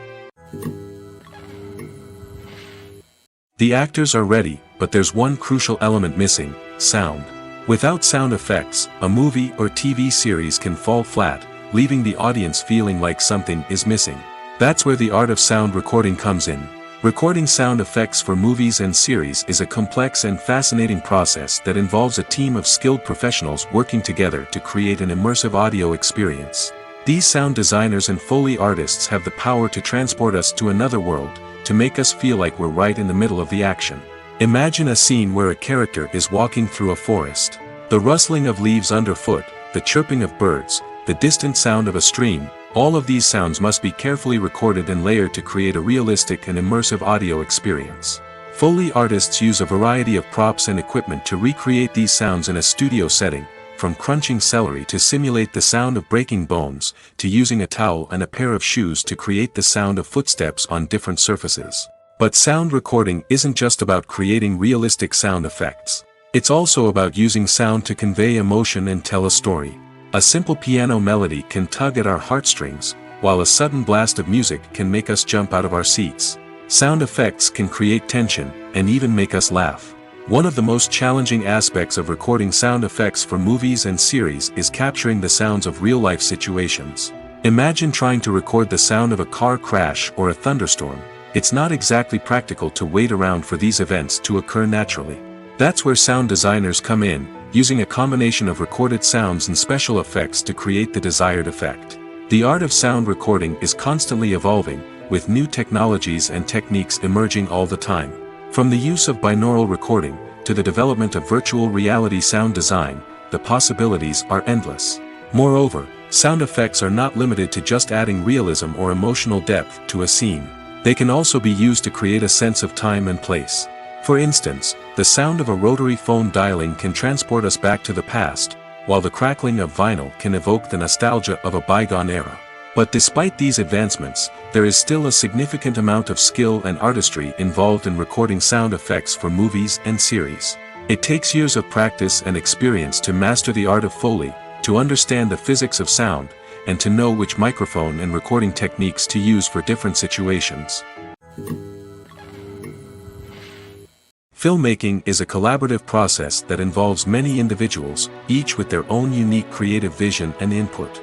The actors are ready, but there's one crucial element missing: sound. Without sound effects, a movie or TV series can fall flat, leaving the audience feeling like something is missing. That's where the art of sound recording comes in. Recording sound effects for movies and series is a complex and fascinating process that involves a team of skilled professionals working together to create an immersive audio experience. These sound designers and Foley artists have the power to transport us to another world, to make us feel like we're right in the middle of the action. Imagine a scene where a character is walking through a forest. The rustling of leaves underfoot, the chirping of birds, the distant sound of a stream, all of these sounds must be carefully recorded and layered to create a realistic and immersive audio experience. Foley artists use a variety of props and equipment to recreate these sounds in a studio setting, from crunching celery to simulate the sound of breaking bones, to using a towel and a pair of shoes to create the sound of footsteps on different surfaces. But sound recording isn't just about creating realistic sound effects. It's also about using sound to convey emotion and tell a story. A simple piano melody can tug at our heartstrings, while a sudden blast of music can make us jump out of our seats. Sound effects can create tension, and even make us laugh. One of the most challenging aspects of recording sound effects for movies and series is capturing the sounds of real-life situations. Imagine trying to record the sound of a car crash or a thunderstorm. It's not exactly practical to wait around for these events to occur naturally. That's where sound designers come in, using a combination of recorded sounds and special effects to create the desired effect. The art of sound recording is constantly evolving, with new technologies and techniques emerging all the time. From the use of binaural recording, to the development of virtual reality sound design, the possibilities are endless. Moreover, sound effects are not limited to just adding realism or emotional depth to a scene. They can also be used to create a sense of time and place. For instance, the sound of a rotary phone dialing can transport us back to the past, while the crackling of vinyl can evoke the nostalgia of a bygone era. But despite these advancements, there is still a significant amount of skill and artistry involved in recording sound effects for movies and series. It takes years of practice and experience to master the art of Foley, to understand the physics of sound, and to know which microphone and recording techniques to use for different situations. Filmmaking is a collaborative process that involves many individuals, each with their own unique creative vision and input.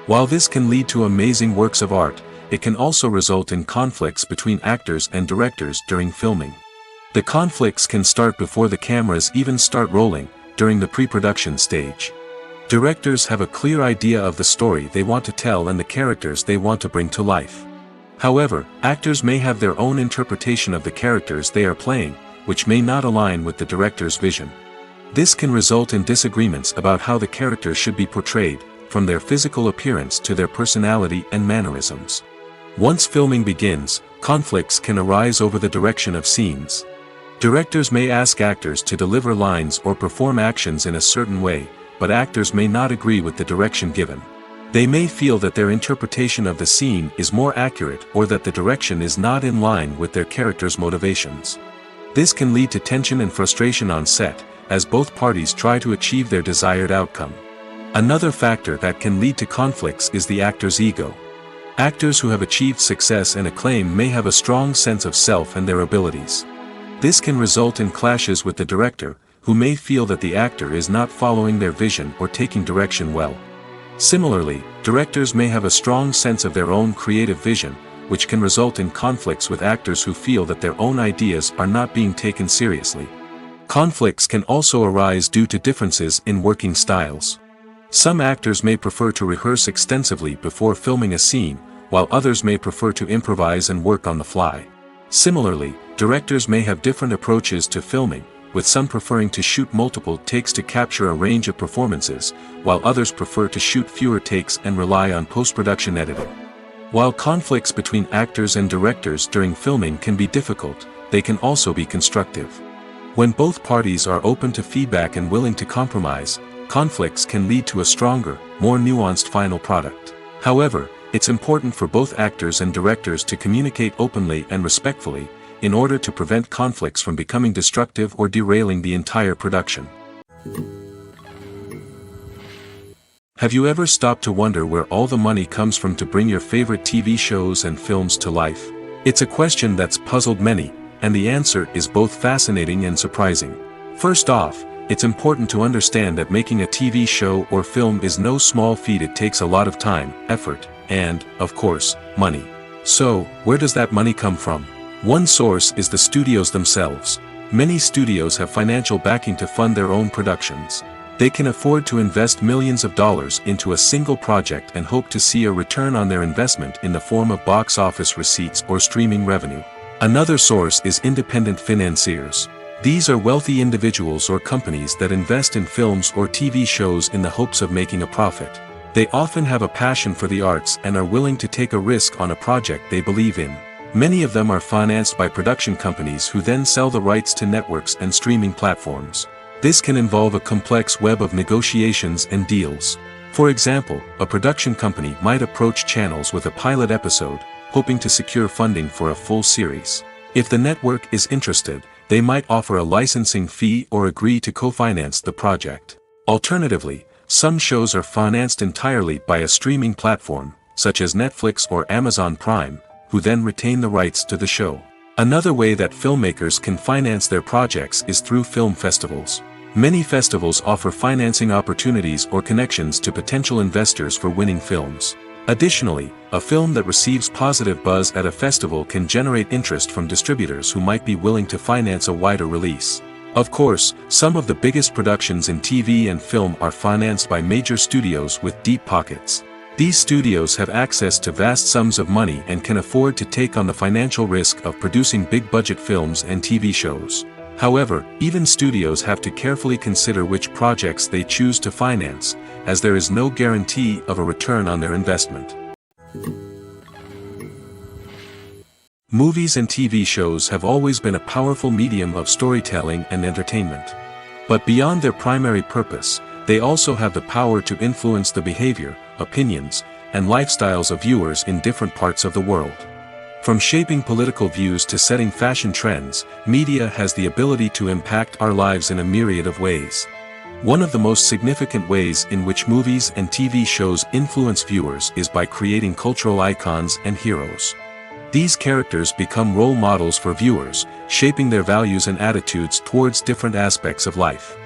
While this can lead to amazing works of art, it can also result in conflicts between actors and directors during filming. The conflicts can start before the cameras even start rolling, during the pre-production stage. Directors have a clear idea of the story they want to tell and the characters they want to bring to life. However, actors may have their own interpretation of the characters they are playing, which may not align with the director's vision. This can result in disagreements about how the characters should be portrayed, from their physical appearance to their personality and mannerisms. Once filming begins, conflicts can arise over the direction of scenes. Directors may ask actors to deliver lines or perform actions in a certain way, but actors may not agree with the direction given. They may feel that their interpretation of the scene is more accurate or that the direction is not in line with their character's motivations. This can lead to tension and frustration on set, as both parties try to achieve their desired outcome. Another factor that can lead to conflicts is the actor's ego. Actors who have achieved success and acclaim may have a strong sense of self and their abilities. This can result in clashes with the director, who may feel that the actor is not following their vision or taking direction well. Similarly, directors may have a strong sense of their own creative vision, which can result in conflicts with actors who feel that their own ideas are not being taken seriously. Conflicts can also arise due to differences in working styles. Some actors may prefer to rehearse extensively before filming a scene, while others may prefer to improvise and work on the fly. Similarly, directors may have different approaches to filming, with some preferring to shoot multiple takes to capture a range of performances, while others prefer to shoot fewer takes and rely on post-production editing. While conflicts between actors and directors during filming can be difficult, they can also be constructive. When both parties are open to feedback and willing to compromise, conflicts can lead to a stronger, more nuanced final product. However, it's important for both actors and directors to communicate openly and respectfully, in order to prevent conflicts from becoming destructive or derailing the entire production. Have you ever stopped to wonder where all the money comes from to bring your favorite TV shows and films to life? It's a question that's puzzled many, and the answer is both fascinating and surprising. First off, it's important to understand that making a TV show or film is no small feat. It takes a lot of time, effort, and, of course, money. So, where does that money come from? One source is the studios themselves. Many studios have financial backing to fund their own productions. They can afford to invest millions of dollars into a single project and hope to see a return on their investment in the form of box office receipts or streaming revenue. Another source is independent financiers. These are wealthy individuals or companies that invest in films or TV shows in the hopes of making a profit. They often have a passion for the arts and are willing to take a risk on a project they believe in. Many of them are financed by production companies who then sell the rights to networks and streaming platforms. This can involve a complex web of negotiations and deals. For example, a production company might approach channels with a pilot episode, hoping to secure funding for a full series. If the network is interested, they might offer a licensing fee or agree to co-finance the project. Alternatively, some shows are financed entirely by a streaming platform, such as Netflix or Amazon Prime, who then retain the rights to the show. Another way that filmmakers can finance their projects is through film festivals. Many festivals offer financing opportunities or connections to potential investors for winning films. Additionally, a film that receives positive buzz at a festival can generate interest from distributors who might be willing to finance a wider release. Of course, some of the biggest productions in TV and film are financed by major studios with deep pockets. These studios have access to vast sums of money and can afford to take on the financial risk of producing big-budget films and TV shows. However, even studios have to carefully consider which projects they choose to finance, as there is no guarantee of a return on their investment. Movies and TV shows have always been a powerful medium of storytelling and entertainment. But beyond their primary purpose, they also have the power to influence the behavior, opinions, and lifestyles of viewers in different parts of the world. From shaping political views to setting fashion trends, media has the ability to impact our lives in a myriad of ways. One of the most significant ways in which movies and TV shows influence viewers is by creating cultural icons and heroes. These characters become role models for viewers, shaping their values and attitudes towards different aspects of life.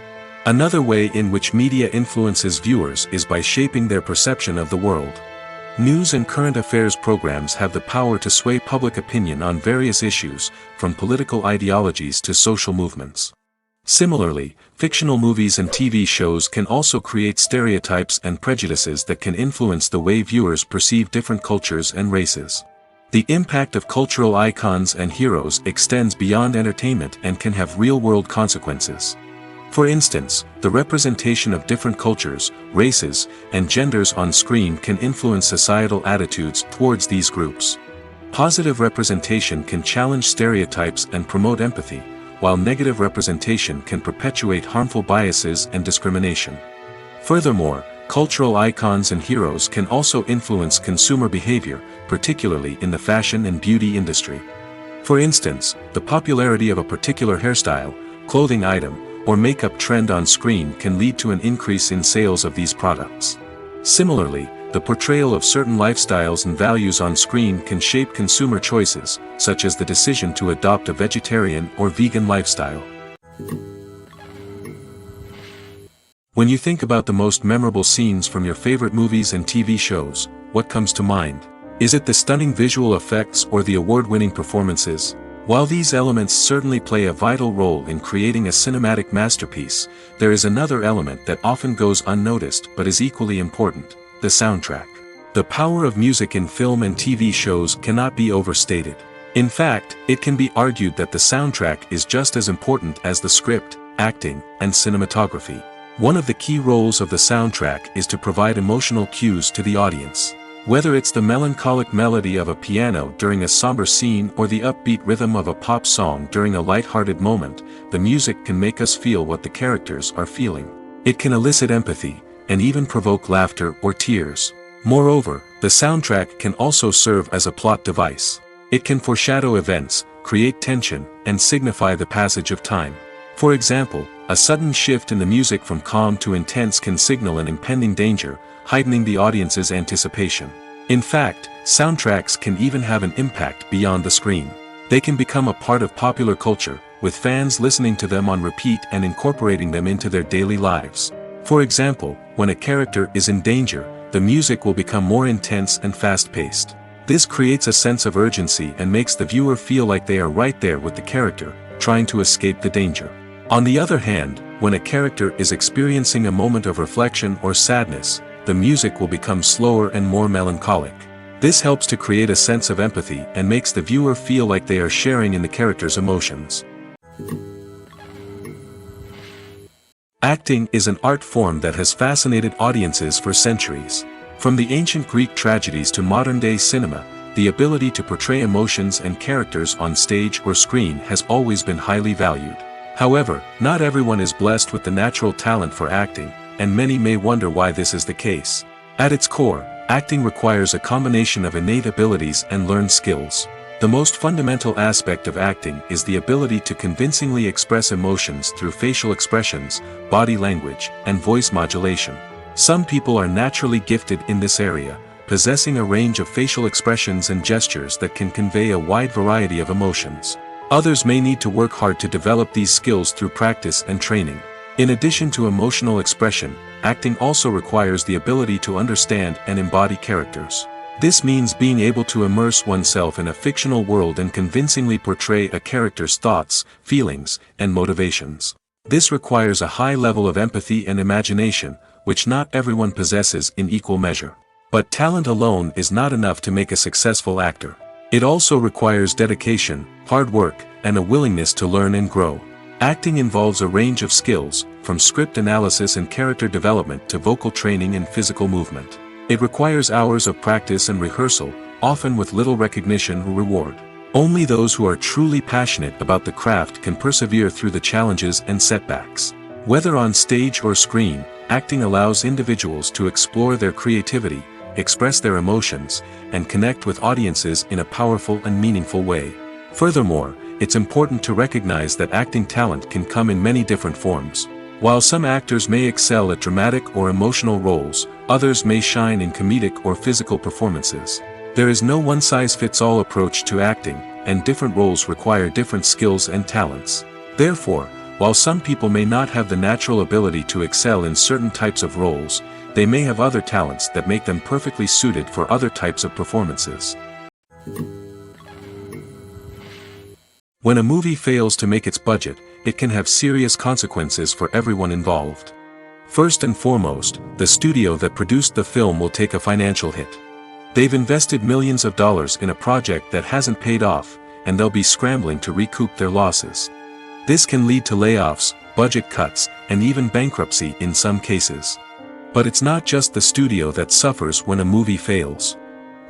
Another way in which media influences viewers is by shaping their perception of the world. News and current affairs programs have the power to sway public opinion on various issues, from political ideologies to social movements. Similarly, fictional movies and TV shows can also create stereotypes and prejudices that can influence the way viewers perceive different cultures and races. The impact of cultural icons and heroes extends beyond entertainment and can have real-world consequences. For instance, the representation of different cultures, races, and genders on screen can influence societal attitudes towards these groups. Positive representation can challenge stereotypes and promote empathy, while negative representation can perpetuate harmful biases and discrimination. Furthermore, Cultural icons and heroes can also influence consumer behavior, particularly in the fashion and beauty industry. For instance, the popularity of a particular hairstyle, clothing item, or makeup trend on screen can lead to an increase in sales of these products. Similarly, the portrayal of certain lifestyles and values on screen can shape consumer choices, such as the decision to adopt a vegetarian or vegan lifestyle. When you think about the most memorable scenes from your favorite movies and TV shows, what comes to mind? Is it the stunning visual effects or the award-winning performances? While these elements certainly play a vital role in creating a cinematic masterpiece, there is another element that often goes unnoticed but is equally important: the soundtrack. The power of music in film and TV shows cannot be overstated. In fact, it can be argued that the soundtrack is just as important as the script, acting, and cinematography. One of the key roles of the soundtrack is to provide emotional cues to the audience. Whether it's the melancholic melody of a piano during a somber scene or the upbeat rhythm of a pop song during a light-hearted moment, the music can make us feel what the characters are feeling. It can elicit empathy, and even provoke laughter or tears. Moreover, the soundtrack can also serve as a plot device. It can foreshadow events, create tension, and signify the passage of time. For example, a sudden shift in the music from calm to intense can signal an impending danger, heightening the audience's anticipation. In fact, soundtracks can even have an impact beyond the screen. They can become a part of popular culture, with fans listening to them on repeat and incorporating them into their daily lives. For example, when a character is in danger, the music will become more intense and fast-paced. This creates a sense of urgency and makes the viewer feel like they are right there with the character, trying to escape the danger. On the other hand, when a character is experiencing a moment of reflection or sadness, the music will become slower and more melancholic. This helps to create a sense of empathy and makes the viewer feel like they are sharing in the character's emotions. Acting is an art form that has fascinated audiences for centuries. From the ancient Greek tragedies to modern-day cinema, the ability to portray emotions and characters on stage or screen has always been highly valued. However, not everyone is blessed with the natural talent for acting, and many may wonder why this is the case. At its core, acting requires a combination of innate abilities and learned skills. The most fundamental aspect of acting is the ability to convincingly express emotions through facial expressions, body language, and voice modulation. Some people are naturally gifted in this area, possessing a range of facial expressions and gestures that can convey a wide variety of emotions. Others may need to work hard to develop these skills through practice and training. In addition to emotional expression, acting also requires the ability to understand and embody characters. This means being able to immerse oneself in a fictional world and convincingly portray a character's thoughts, feelings, and motivations. This requires a high level of empathy and imagination, which not everyone possesses in equal measure. But talent alone is not enough to make a successful actor. It also requires dedication, hard work, and a willingness to learn and grow. Acting involves a range of skills, from script analysis and character development to vocal training and physical movement. It requires hours of practice and rehearsal, often with little recognition or reward. Only those who are truly passionate about the craft can persevere through the challenges and setbacks. Whether on stage or screen, acting allows individuals to explore their creativity, express their emotions, and connect with audiences in a powerful and meaningful way. Furthermore, it's important to recognize that acting talent can come in many different forms. While some actors may excel at dramatic or emotional roles, others may shine in comedic or physical performances. There is no one-size-fits-all approach to acting, and different roles require different skills and talents. Therefore, while some people may not have the natural ability to excel in certain types of roles, they may have other talents that make them perfectly suited for other types of performances. When a movie fails to make its budget, it can have serious consequences for everyone involved. First and foremost, the studio that produced the film will take a financial hit. They've invested millions of dollars in a project that hasn't paid off, and they'll be scrambling to recoup their losses. This can lead to layoffs, budget cuts, and even bankruptcy in some cases. But it's not just the studio that suffers when a movie fails.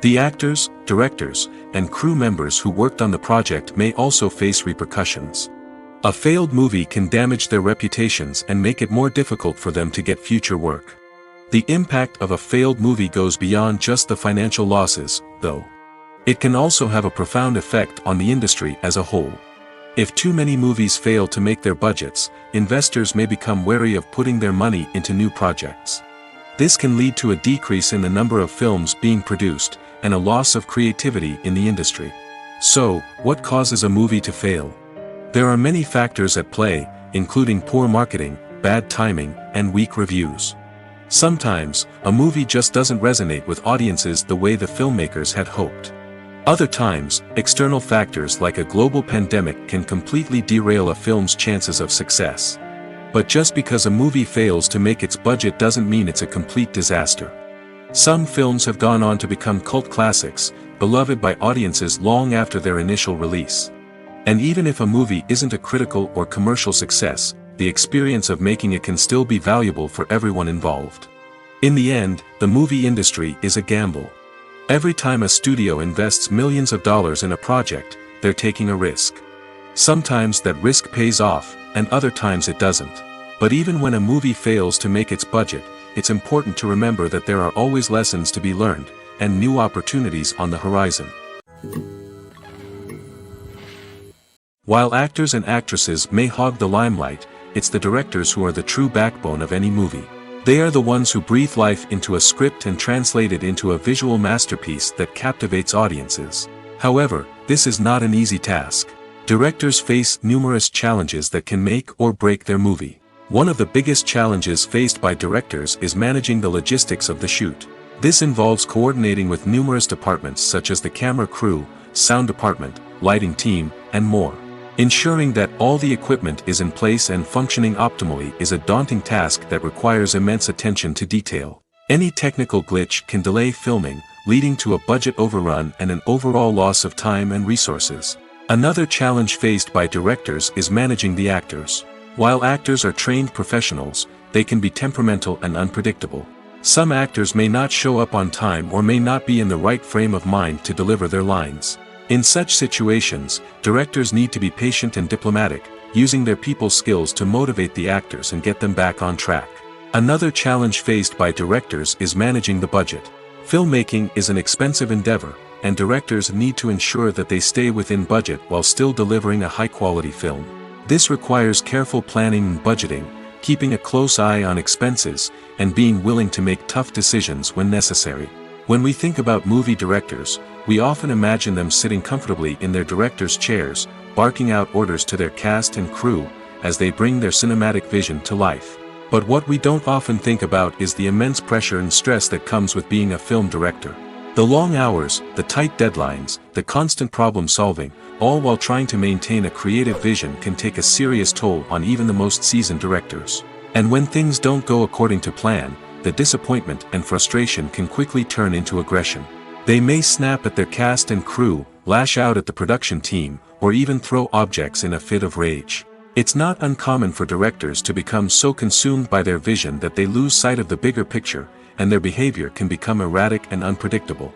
The actors, directors, and crew members who worked on the project may also face repercussions. A failed movie can damage their reputations and make it more difficult for them to get future work. The impact of a failed movie goes beyond just the financial losses, though. It can also have a profound effect on the industry as a whole. If too many movies fail to make their budgets, investors may become wary of putting their money into new projects. This can lead to a decrease in the number of films being produced, and a loss of creativity in the industry. So, what causes a movie to fail? There are many factors at play, including poor marketing, bad timing, and weak reviews. Sometimes, a movie just doesn't resonate with audiences the way the filmmakers had hoped. Other times, external factors like a global pandemic can completely derail a film's chances of success. But just because a movie fails to make its budget doesn't mean it's a complete disaster. Some films have gone on to become cult classics, beloved by audiences long after their initial release. And even if a movie isn't a critical or commercial success, the experience of making it can still be valuable for everyone involved. In the end, the movie industry is a gamble. Every time a studio invests millions of dollars in a project, they're taking a risk. Sometimes that risk pays off, and other times it doesn't. But even when a movie fails to make its budget, it's important to remember that there are always lessons to be learned, and new opportunities on the horizon. While actors and actresses may hog the limelight, it's the directors who are the true backbone of any movie. They are the ones who breathe life into a script and translate it into a visual masterpiece that captivates audiences. However, this is not an easy task. Directors face numerous challenges that can make or break their movie. One of the biggest challenges faced by directors is managing the logistics of the shoot. This involves coordinating with numerous departments such as the camera crew, sound department, lighting team, and more. Ensuring that all the equipment is in place and functioning optimally is a daunting task that requires immense attention to detail. Any technical glitch can delay filming, leading to a budget overrun and an overall loss of time and resources. Another challenge faced by directors is managing the actors. While actors are trained professionals, they can be temperamental and unpredictable. Some actors may not show up on time or may not be in the right frame of mind to deliver their lines. In such situations, directors need to be patient and diplomatic, using their people skills to motivate the actors and get them back on track. Another challenge faced by directors is managing the budget. Filmmaking is an expensive endeavor, and directors need to ensure that they stay within budget while still delivering a high-quality film. This requires careful planning and budgeting, keeping a close eye on expenses, and being willing to make tough decisions when necessary. When we think about movie directors, we often imagine them sitting comfortably in their director's chairs, barking out orders to their cast and crew, as they bring their cinematic vision to life. But what we don't often think about is the immense pressure and stress that comes with being a film director. The long hours, the tight deadlines, the constant problem solving, all while trying to maintain a creative vision can take a serious toll on even the most seasoned directors. And when things don't go according to plan, the disappointment and frustration can quickly turn into aggression. They may snap at their cast and crew, lash out at the production team, or even throw objects in a fit of rage. It's not uncommon for directors to become so consumed by their vision that they lose sight of the bigger picture, and their behavior can become erratic and unpredictable.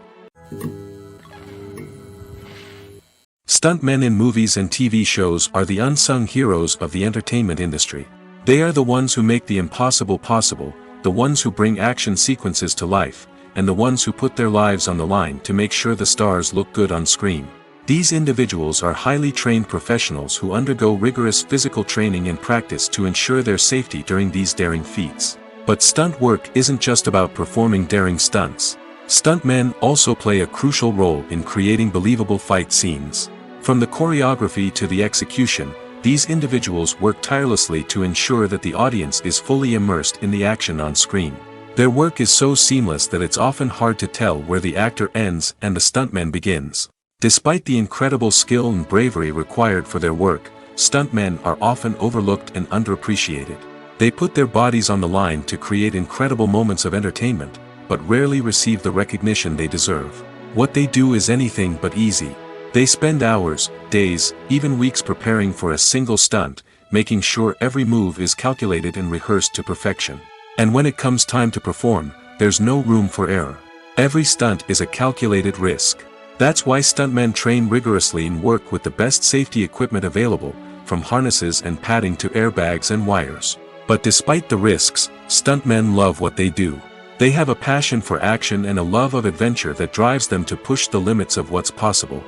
Stuntmen in movies and TV shows are the unsung heroes of the entertainment industry. They are the ones who make the impossible possible, the ones who bring action sequences to life, and the ones who put their lives on the line to make sure the stars look good on screen. These individuals are highly trained professionals who undergo rigorous physical training and practice to ensure their safety during these daring feats. But stunt work isn't just about performing daring stunts. Stuntmen also play a crucial role in creating believable fight scenes. From the choreography to the execution, these individuals work tirelessly to ensure that the audience is fully immersed in the action on screen. Their work is so seamless that it's often hard to tell where the actor ends and the stuntman begins. Despite the incredible skill and bravery required for their work, stuntmen are often overlooked and underappreciated. They put their bodies on the line to create incredible moments of entertainment, but rarely receive the recognition they deserve. What they do is anything but easy. They spend hours, days, even weeks preparing for a single stunt, making sure every move is calculated and rehearsed to perfection. And when it comes time to perform, there's no room for error. Every stunt is a calculated risk. That's why stuntmen train rigorously and work with the best safety equipment available, from harnesses and padding to airbags and wires. But despite the risks, stuntmen love what they do. They have a passion for action and a love of adventure that drives them to push the limits of what's possible.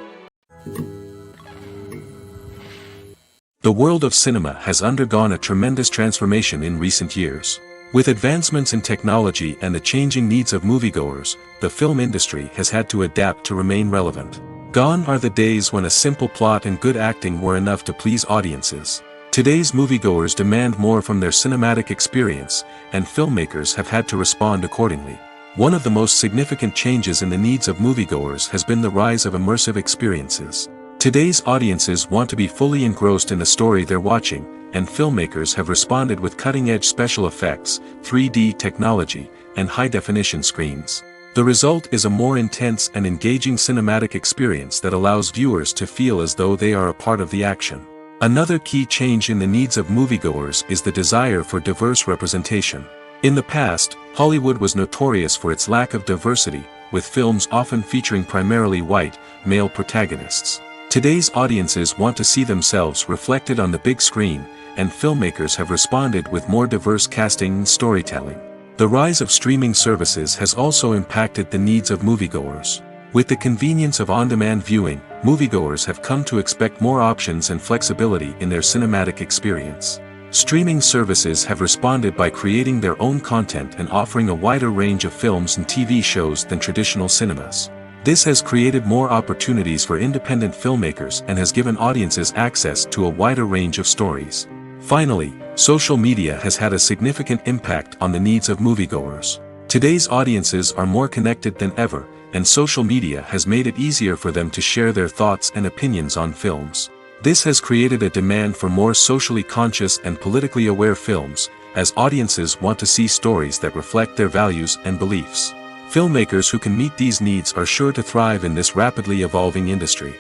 The world of cinema has undergone a tremendous transformation in recent years. With advancements in technology and the changing needs of moviegoers, the film industry has had to adapt to remain relevant. Gone are the days when a simple plot and good acting were enough to please audiences. Today's moviegoers demand more from their cinematic experience, and filmmakers have had to respond accordingly. One of the most significant changes in the needs of moviegoers has been the rise of immersive experiences. Today's audiences want to be fully engrossed in the story they're watching, and filmmakers have responded with cutting-edge special effects, 3D technology, and high-definition screens. The result is a more intense and engaging cinematic experience that allows viewers to feel as though they are a part of the action. Another key change in the needs of moviegoers is the desire for diverse representation. In the past, Hollywood was notorious for its lack of diversity, with films often featuring primarily white, male protagonists. Today's audiences want to see themselves reflected on the big screen, and filmmakers have responded with more diverse casting and storytelling. The rise of streaming services has also impacted the needs of moviegoers. With the convenience of on-demand viewing, moviegoers have come to expect more options and flexibility in their cinematic experience. Streaming services have responded by creating their own content and offering a wider range of films and TV shows than traditional cinemas. This has created more opportunities for independent filmmakers and has given audiences access to a wider range of stories. Finally, social media has had a significant impact on the needs of moviegoers. Today's audiences are more connected than ever, and social media has made it easier for them to share their thoughts and opinions on films. This has created a demand for more socially conscious and politically aware films, as audiences want to see stories that reflect their values and beliefs. Filmmakers who can meet these needs are sure to thrive in this rapidly evolving industry.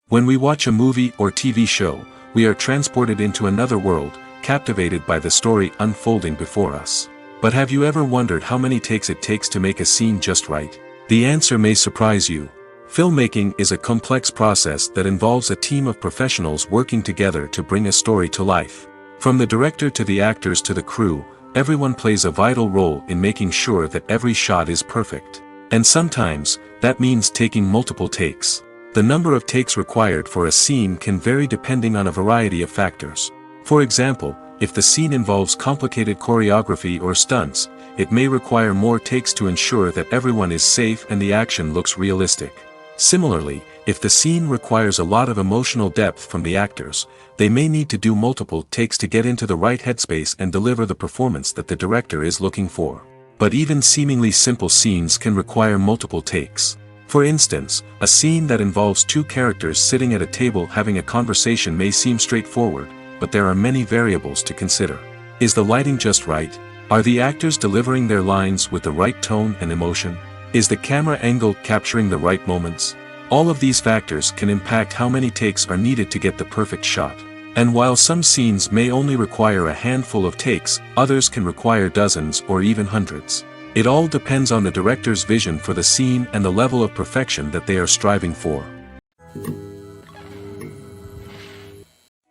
When we watch a movie or TV show, we are transported into another world, captivated by the story unfolding before us. But have you ever wondered how many takes it takes to make a scene just right? The answer may surprise you. Filmmaking is a complex process that involves a team of professionals working together to bring a story to life. From the director to the actors to the crew, everyone plays a vital role in making sure that every shot is perfect. And sometimes, that means taking multiple takes. The number of takes required for a scene can vary depending on a variety of factors. For example, if the scene involves complicated choreography or stunts, it may require more takes to ensure that everyone is safe and the action looks realistic. Similarly, if the scene requires a lot of emotional depth from the actors, they may need to do multiple takes to get into the right headspace and deliver the performance that the director is looking for. But even seemingly simple scenes can require multiple takes. For instance, a scene that involves two characters sitting at a table having a conversation may seem straightforward, but there are many variables to consider. Is the lighting just right? Are the actors delivering their lines with the right tone and emotion? Is the camera angle capturing the right moments? All of these factors can impact how many takes are needed to get the perfect shot. And while some scenes may only require a handful of takes, others can require dozens or even hundreds. It all depends on the director's vision for the scene and the level of perfection that they are striving for.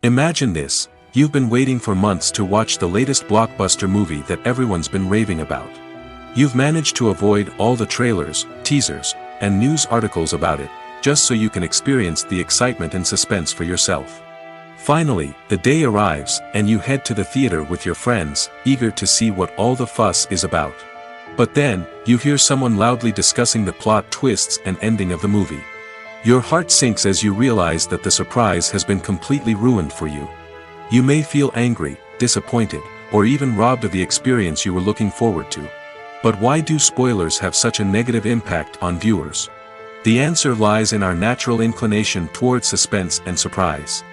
Imagine this: you've been waiting for months to watch the latest blockbuster movie that everyone's been raving about. You've managed to avoid all the trailers, teasers, and news articles about it, just so you can experience the excitement and suspense for yourself. Finally, the day arrives, and you head to the theater with your friends, eager to see what all the fuss is about. But then, you hear someone loudly discussing the plot twists and ending of the movie. Your heart sinks as you realize that the surprise has been completely ruined for you. You may feel angry, disappointed, or even robbed of the experience you were looking forward to. But why do spoilers have such a negative impact on viewers? The answer lies in our natural inclination towards suspense and surprise.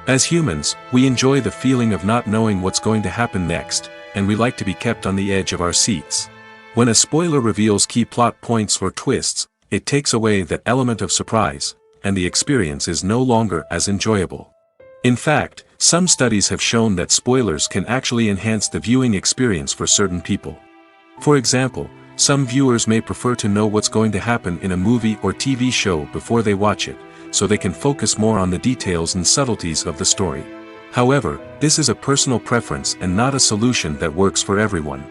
As humans, we enjoy the feeling of not knowing what's going to happen next, and we like to be kept on the edge of our seats. When a spoiler reveals key plot points or twists, it takes away that element of surprise, and the experience is no longer as enjoyable. In fact, some studies have shown that spoilers can actually enhance the viewing experience for certain people. For example, some viewers may prefer to know what's going to happen in a movie or TV show before they watch it, so they can focus more on the details and subtleties of the story. However, this is a personal preference and not a solution that works for everyone.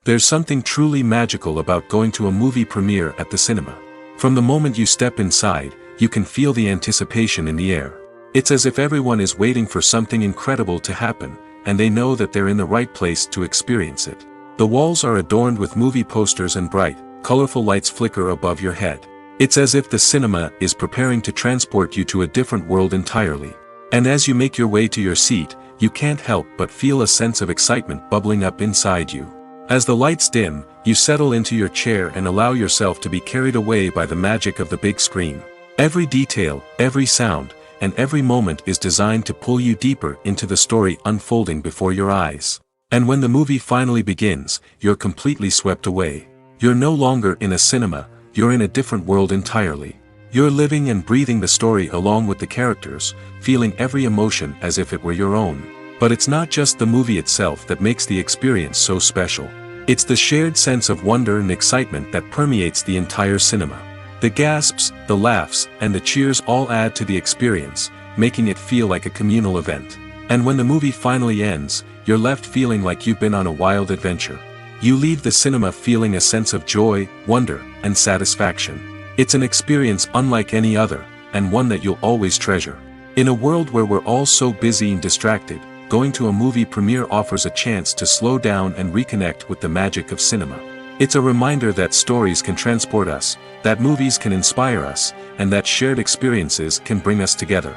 There's something truly magical about going to a movie premiere at the cinema. From the moment you step inside, you can feel the anticipation in the air. It's as if everyone is waiting for something incredible to happen, and they know that they're in the right place to experience it. The walls are adorned with movie posters and bright, colorful lights flicker above your head. It's as if the cinema is preparing to transport you to a different world entirely. And as you make your way to your seat, you can't help but feel a sense of excitement bubbling up inside you. As the lights dim, you settle into your chair and allow yourself to be carried away by the magic of the big screen. Every detail, every sound, and every moment is designed to pull you deeper into the story unfolding before your eyes. And when the movie finally begins, you're completely swept away. You're no longer in a cinema, you're in a different world entirely. You're living and breathing the story along with the characters, feeling every emotion as if it were your own. But it's not just the movie itself that makes the experience so special. It's the shared sense of wonder and excitement that permeates the entire cinema. The gasps, the laughs, and the cheers all add to the experience, making it feel like a communal event. And when the movie finally ends, you're left feeling like you've been on a wild adventure. You leave the cinema feeling a sense of joy, wonder, and satisfaction. It's an experience unlike any other, and one that you'll always treasure. In a world where we're all so busy and distracted, going to a movie premiere offers a chance to slow down and reconnect with the magic of cinema. It's a reminder that stories can transport us, that movies can inspire us, and that shared experiences can bring us together.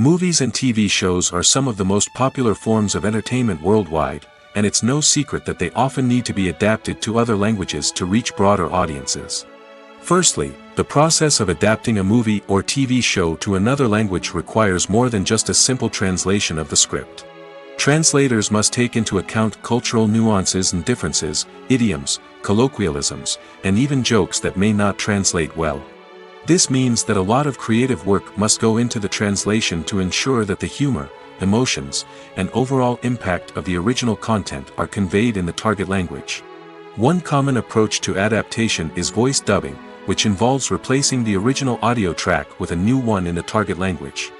Movies and TV shows are some of the most popular forms of entertainment worldwide, and it's no secret that they often need to be adapted to other languages to reach broader audiences. Firstly, the process of adapting a movie or TV show to another language requires more than just a simple translation of the script. Translators must take into account cultural nuances and differences, idioms, colloquialisms, and even jokes that may not translate well. This means that a lot of creative work must go into the translation to ensure that the humor, emotions, and overall impact of the original content are conveyed in the target language. One common approach to adaptation is voice dubbing, which involves replacing the original audio track with a new one in the target language.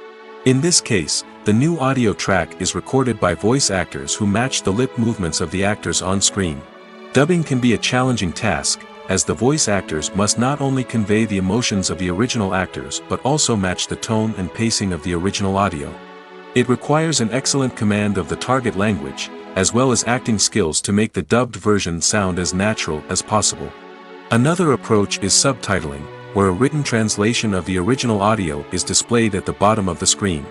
In this case, the new audio track is recorded by voice actors who match the lip movements of the actors on screen. Dubbing can be a challenging task, as the voice actors must not only convey the emotions of the original actors but also match the tone and pacing of the original audio. It requires an excellent command of the target language, as well as acting skills to make the dubbed version sound as natural as possible. Another approach is subtitling, where a written translation of the original audio is displayed at the bottom of the screen.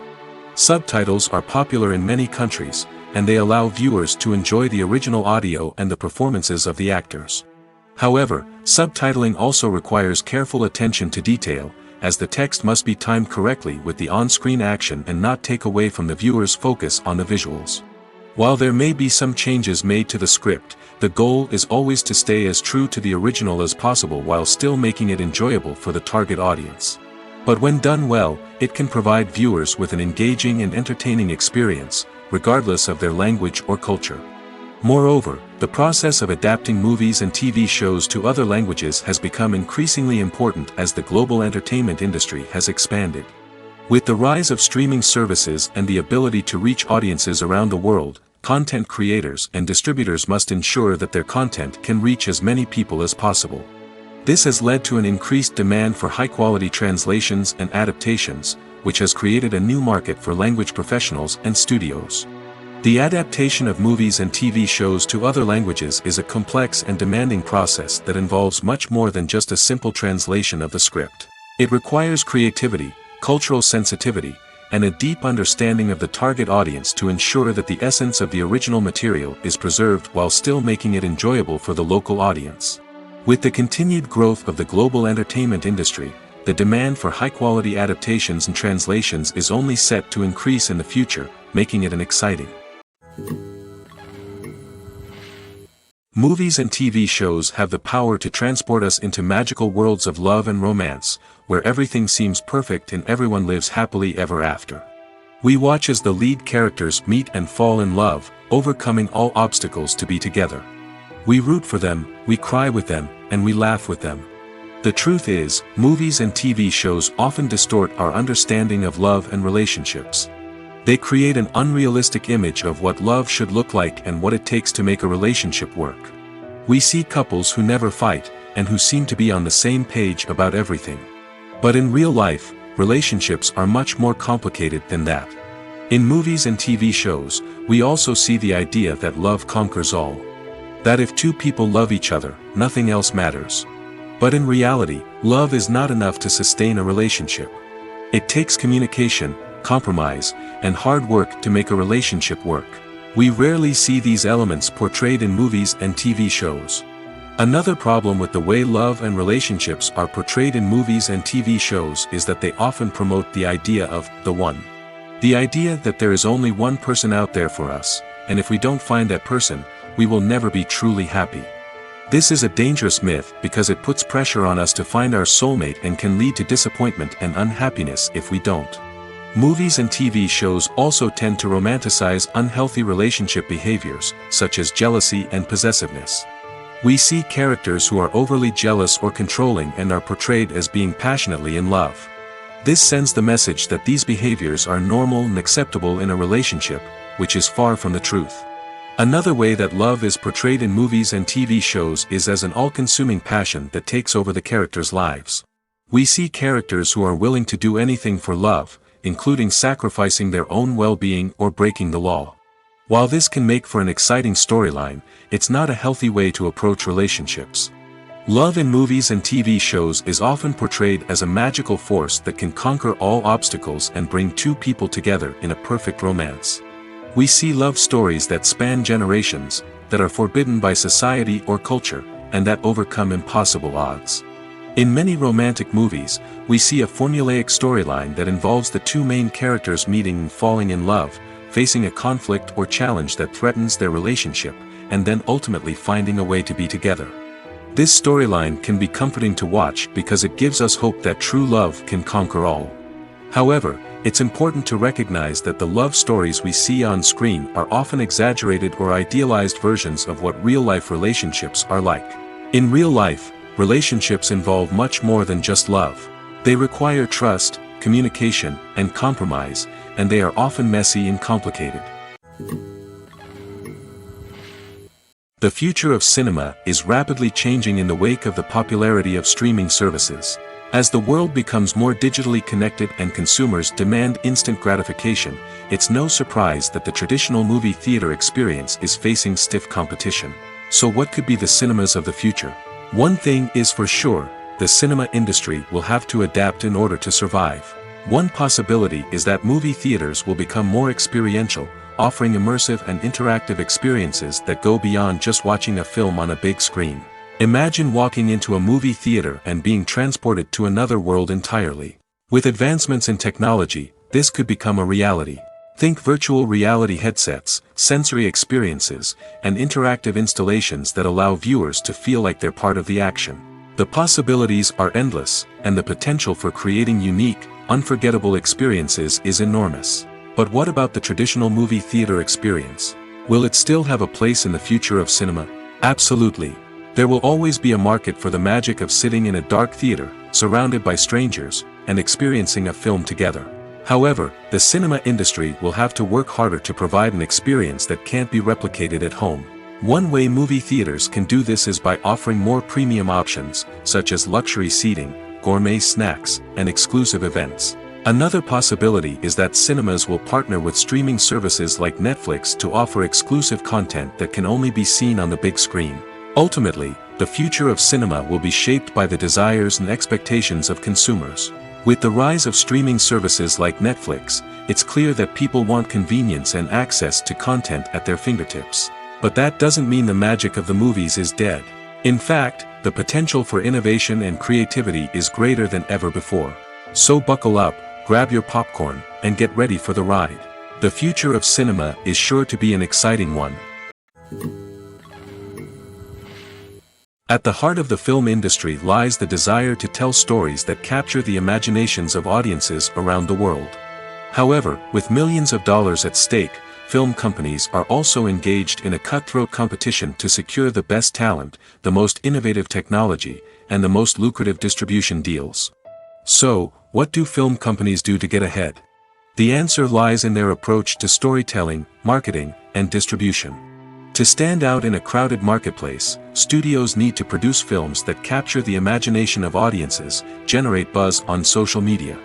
Subtitles are popular in many countries, and they allow viewers to enjoy the original audio and the performances of the actors. However, subtitling also requires careful attention to detail, as the text must be timed correctly with the on-screen action and not take away from the viewer's focus on the visuals. While there may be some changes made to the script, the goal is always to stay as true to the original as possible while still making it enjoyable for the target audience. But when done well, it can provide viewers with an engaging and entertaining experience, regardless of their language or culture. Moreover, the process of adapting movies and TV shows to other languages has become increasingly important as the global entertainment industry has expanded. With the rise of streaming services and the ability to reach audiences around the world, content creators and distributors must ensure that their content can reach as many people as possible. This has led to an increased demand for high-quality translations and adaptations, which has created a new market for language professionals and studios. The adaptation of movies and TV shows to other languages is a complex and demanding process that involves much more than just a simple translation of the script. It requires creativity, cultural sensitivity, and a deep understanding of the target audience to ensure that the essence of the original material is preserved while still making it enjoyable for the local audience. With the continued growth of the global entertainment industry, the demand for high-quality adaptations and translations is only set to increase in the future, making it an exciting. Movies and TV shows have the power to transport us into magical worlds of love and romance, where everything seems perfect and everyone lives happily ever after. We watch as the lead characters meet and fall in love, overcoming all obstacles to be together. We root for them, we cry with them, and we laugh with them. The truth is, movies and TV shows often distort our understanding of love and relationships. They create an unrealistic image of what love should look like and what it takes to make a relationship work. We see couples who never fight, and who seem to be on the same page about everything. But in real life, relationships are much more complicated than that. In movies and TV shows, we also see the idea that love conquers all. That if two people love each other, nothing else matters. But in reality, love is not enough to sustain a relationship. It takes communication, compromise, and hard work to make a relationship work. We rarely see these elements portrayed in movies and TV shows. Another problem with the way love and relationships are portrayed in movies and TV shows is that they often promote the idea of the one. The idea that there is only one person out there for us, and if we don't find that person, we will never be truly happy. This is a dangerous myth because it puts pressure on us to find our soulmate and can lead to disappointment and unhappiness if we don't. Movies and TV shows also tend to romanticize unhealthy relationship behaviors, such as jealousy and possessiveness. We see characters who are overly jealous or controlling and are portrayed as being passionately in love. This sends the message that these behaviors are normal and acceptable in a relationship, which is far from the truth. Another way that love is portrayed in movies and TV shows is as an all-consuming passion that takes over the characters' lives. We see characters who are willing to do anything for love, including sacrificing their own well-being or breaking the law. While this can make for an exciting storyline, it's not a healthy way to approach relationships. Love in movies and TV shows is often portrayed as a magical force that can conquer all obstacles and bring two people together in a perfect romance. We see love stories that span generations, that are forbidden by society or culture, and that overcome impossible odds. In many romantic movies, we see a formulaic storyline that involves the two main characters meeting and falling in love, facing a conflict or challenge that threatens their relationship, and then ultimately finding a way to be together. This storyline can be comforting to watch because it gives us hope that true love can conquer all. However, it's important to recognize that the love stories we see on screen are often exaggerated or idealized versions of what real-life relationships are like. In real life, relationships involve much more than just love. They require trust, communication, and compromise, and they are often messy and complicated. The future of cinema is rapidly changing in the wake of the popularity of streaming services. As the world becomes more digitally connected and consumers demand instant gratification, it's no surprise that the traditional movie theater experience is facing stiff competition. So what could be the cinemas of the future? One thing is for sure, the cinema industry will have to adapt in order to survive. One possibility is that movie theaters will become more experiential, offering immersive and interactive experiences that go beyond just watching a film on a big screen. Imagine walking into a movie theater and being transported to another world entirely. With advancements in technology, this could become a reality. Think virtual reality headsets, sensory experiences, and interactive installations that allow viewers to feel like they're part of the action. The possibilities are endless, and the potential for creating unique, unforgettable experiences is enormous. But what about the traditional movie theater experience? Will it still have a place in the future of cinema? Absolutely. There will always be a market for the magic of sitting in a dark theater, surrounded by strangers, and experiencing a film together. However, the cinema industry will have to work harder to provide an experience that can't be replicated at home. One way movie theaters can do this is by offering more premium options, such as luxury seating, gourmet snacks, and exclusive events. Another possibility is that cinemas will partner with streaming services like Netflix to offer exclusive content that can only be seen on the big screen. Ultimately, the future of cinema will be shaped by the desires and expectations of consumers. With the rise of streaming services like Netflix, it's clear that people want convenience and access to content at their fingertips. But that doesn't mean the magic of the movies is dead. In fact, the potential for innovation and creativity is greater than ever before. So buckle up, grab your popcorn, and get ready for the ride. The future of cinema is sure to be an exciting one. At the heart of the film industry lies the desire to tell stories that capture the imaginations of audiences around the world. However, with millions of dollars at stake, film companies are also engaged in a cutthroat competition to secure the best talent, the most innovative technology, and the most lucrative distribution deals. So, what do film companies do to get ahead? The answer lies in their approach to storytelling, marketing, and distribution. To stand out in a crowded marketplace, studios need to produce films that capture the imagination of audiences, generate buzz on social media.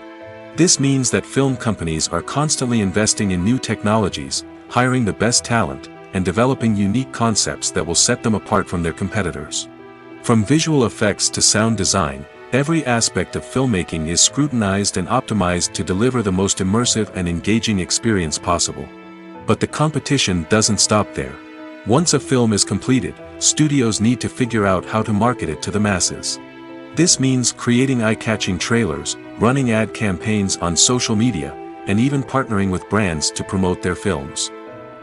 This means that film companies are constantly investing in new technologies, hiring the best talent, and developing unique concepts that will set them apart from their competitors. From visual effects to sound design, every aspect of filmmaking is scrutinized and optimized to deliver the most immersive and engaging experience possible. But the competition doesn't stop there. Once a film is completed, studios need to figure out how to market it to the masses. This means creating eye-catching trailers, running ad campaigns on social media, and even partnering with brands to promote their films.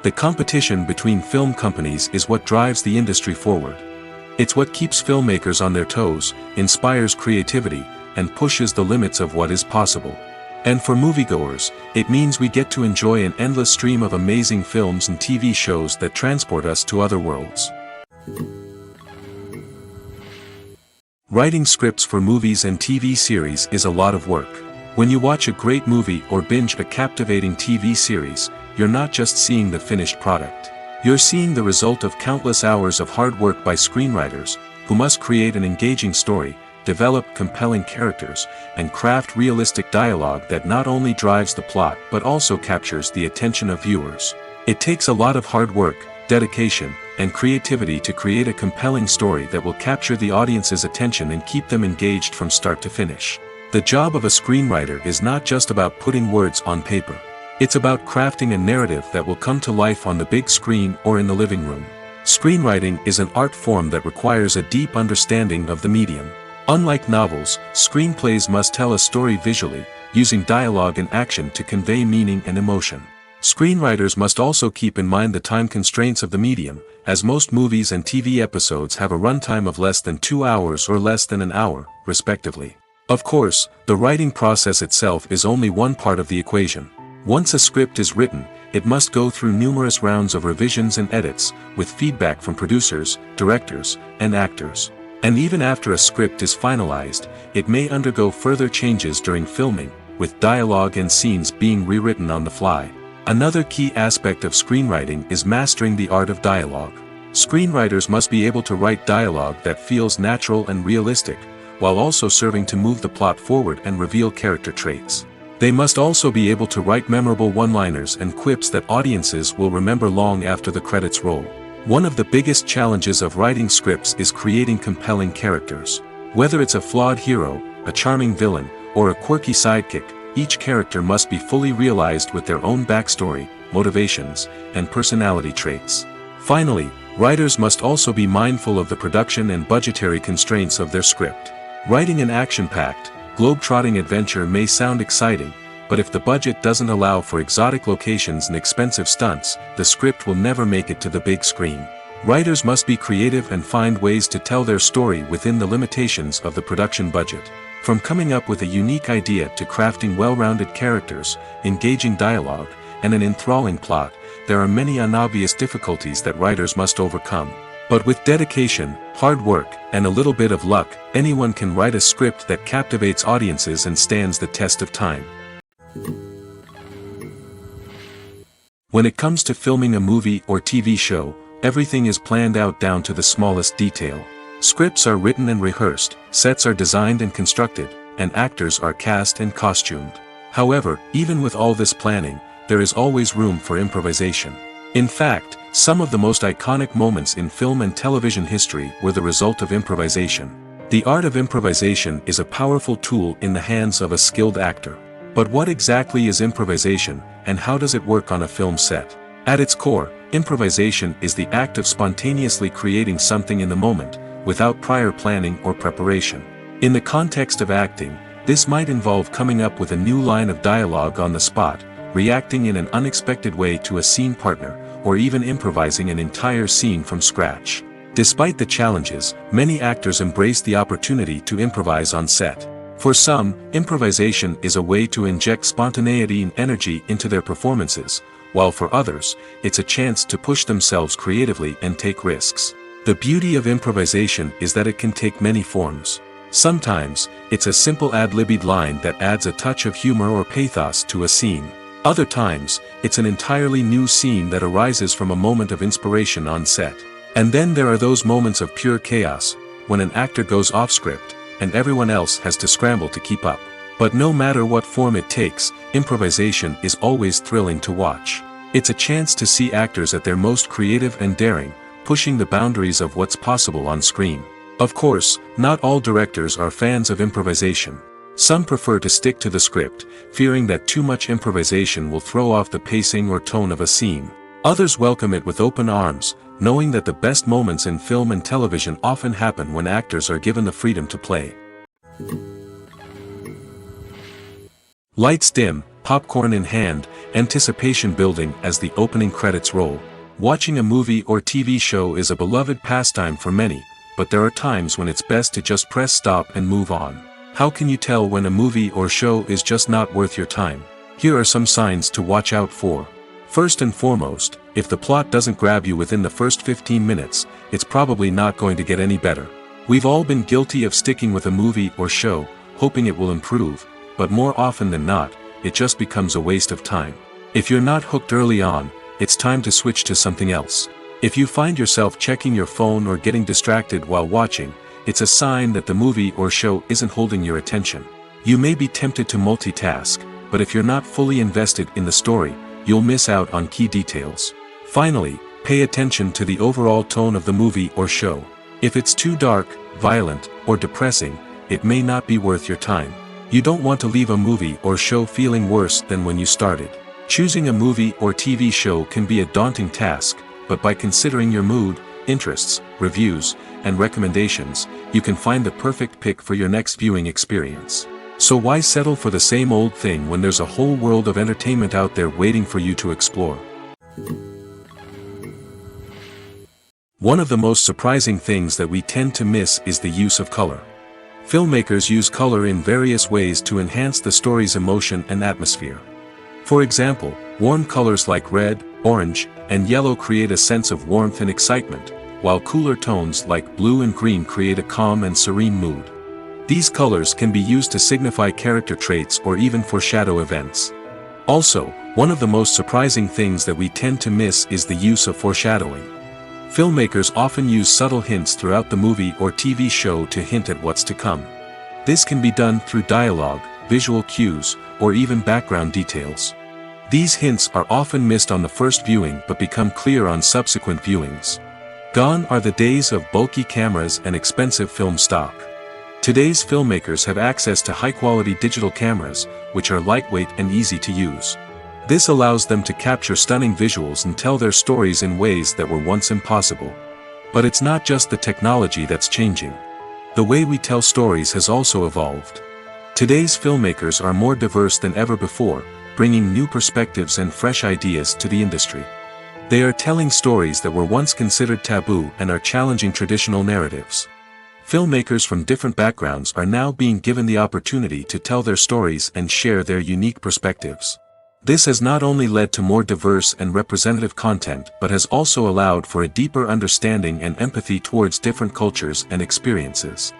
The competition between film companies is what drives the industry forward. It's what keeps filmmakers on their toes, inspires creativity, and pushes the limits of what is possible. And for moviegoers, it means we get to enjoy an endless stream of amazing films and TV shows that transport us to other worlds. Writing scripts for movies and TV series is a lot of work. When you watch a great movie or binge a captivating TV series, you're not just seeing the finished product. You're seeing the result of countless hours of hard work by screenwriters, who must create an engaging story, develop compelling characters, and craft realistic dialogue that not only drives the plot but also captures the attention of viewers. It takes a lot of hard work, dedication, and creativity to create a compelling story that will capture the audience's attention and keep them engaged from start to finish. The job of a screenwriter is not just about putting words on paper. It's about crafting a narrative that will come to life on the big screen or in the living room. Screenwriting is an art form that requires a deep understanding of the medium. Unlike novels, screenplays must tell a story visually, using dialogue and action to convey meaning and emotion. Screenwriters must also keep in mind the time constraints of the medium, as most movies and TV episodes have a runtime of less than 2 hours or less than an hour, respectively. Of course, the writing process itself is only one part of the equation. Once a script is written, it must go through numerous rounds of revisions and edits, with feedback from producers, directors, and actors. And even after a script is finalized, it may undergo further changes during filming, with dialogue and scenes being rewritten on the fly. Another key aspect of screenwriting is mastering the art of dialogue. Screenwriters must be able to write dialogue that feels natural and realistic, while also serving to move the plot forward and reveal character traits. They must also be able to write memorable one-liners and quips that audiences will remember long after the credits roll. One of the biggest challenges of writing scripts is creating compelling characters. Whether it's a flawed hero, a charming villain, or a quirky sidekick, each character must be fully realized with their own backstory, motivations, and personality traits. Finally, writers must also be mindful of the production and budgetary constraints of their script. Writing an action-packed, globe-trotting adventure may sound exciting, but if the budget doesn't allow for exotic locations and expensive stunts, the script will never make it to the big screen. Writers must be creative and find ways to tell their story within the limitations of the production budget. From coming up with a unique idea to crafting well-rounded characters, engaging dialogue, and an enthralling plot, there are many unobvious difficulties that writers must overcome. But with dedication, hard work, and a little bit of luck, anyone can write a script that captivates audiences and stands the test of time. When it comes to filming a movie or TV show, everything is planned out down to the smallest detail. Scripts are written and rehearsed, sets are designed and constructed, and actors are cast and costumed. However, even with all this planning, there is always room for improvisation. In fact, some of the most iconic moments in film and television history were the result of improvisation. The art of improvisation is a powerful tool in the hands of a skilled actor. But what exactly is improvisation, and how does it work on a film set? At its core, improvisation is the act of spontaneously creating something in the moment, without prior planning or preparation. In the context of acting, this might involve coming up with a new line of dialogue on the spot, reacting in an unexpected way to a scene partner, or even improvising an entire scene from scratch. Despite the challenges, many actors embrace the opportunity to improvise on set. For some, improvisation is a way to inject spontaneity and energy into their performances, while for others, it's a chance to push themselves creatively and take risks. The beauty of improvisation is that it can take many forms. Sometimes, it's a simple ad-libbed line that adds a touch of humor or pathos to a scene. Other times, it's an entirely new scene that arises from a moment of inspiration on set. And then there are those moments of pure chaos, when an actor goes off script, and everyone else has to scramble to keep up. But no matter what form it takes, improvisation is always thrilling to watch. It's a chance to see actors at their most creative and daring, pushing the boundaries of what's possible on screen. Of course, not all directors are fans of improvisation. Some prefer to stick to the script, fearing that too much improvisation will throw off the pacing or tone of a scene. Others welcome it with open arms, knowing that the best moments in film and television often happen when actors are given the freedom to play. Lights dim, popcorn in hand, anticipation building as the opening credits roll. Watching a movie or TV show is a beloved pastime for many, but there are times when it's best to just press stop and move on. How can you tell when a movie or show is just not worth your time? Here are some signs to watch out for. First and foremost, if the plot doesn't grab you within the first 15 minutes, it's probably not going to get any better. We've all been guilty of sticking with a movie or show, hoping it will improve, but more often than not, it just becomes a waste of time. If you're not hooked early on, it's time to switch to something else. If you find yourself checking your phone or getting distracted while watching, it's a sign that the movie or show isn't holding your attention. You may be tempted to multitask, but if you're not fully invested in the story, you'll miss out on key details. Finally, pay attention to the overall tone of the movie or show. If it's too dark, violent, or depressing, it may not be worth your time. You don't want to leave a movie or show feeling worse than when you started. Choosing a movie or TV show can be a daunting task, but by considering your mood, interests, reviews, and recommendations, you can find the perfect pick for your next viewing experience. So why settle for the same old thing when there's a whole world of entertainment out there waiting for you to explore? One of the most surprising things that we tend to miss is the use of color. Filmmakers use color in various ways to enhance the story's emotion and atmosphere. For example, warm colors like red, orange, and yellow create a sense of warmth and excitement, while cooler tones like blue and green create a calm and serene mood. These colors can be used to signify character traits or even foreshadow events. Also, one of the most surprising things that we tend to miss is the use of foreshadowing. Filmmakers often use subtle hints throughout the movie or TV show to hint at what's to come. This can be done through dialogue, visual cues, or even background details. These hints are often missed on the first viewing but become clear on subsequent viewings. Gone are the days of bulky cameras and expensive film stock. Today's filmmakers have access to high-quality digital cameras, which are lightweight and easy to use. This allows them to capture stunning visuals and tell their stories in ways that were once impossible. But it's not just the technology that's changing. The way we tell stories has also evolved. Today's filmmakers are more diverse than ever before, bringing new perspectives and fresh ideas to the industry. They are telling stories that were once considered taboo and are challenging traditional narratives. Filmmakers from different backgrounds are now being given the opportunity to tell their stories and share their unique perspectives. This has not only led to more diverse and representative content but has also allowed for a deeper understanding and empathy towards different cultures and experiences.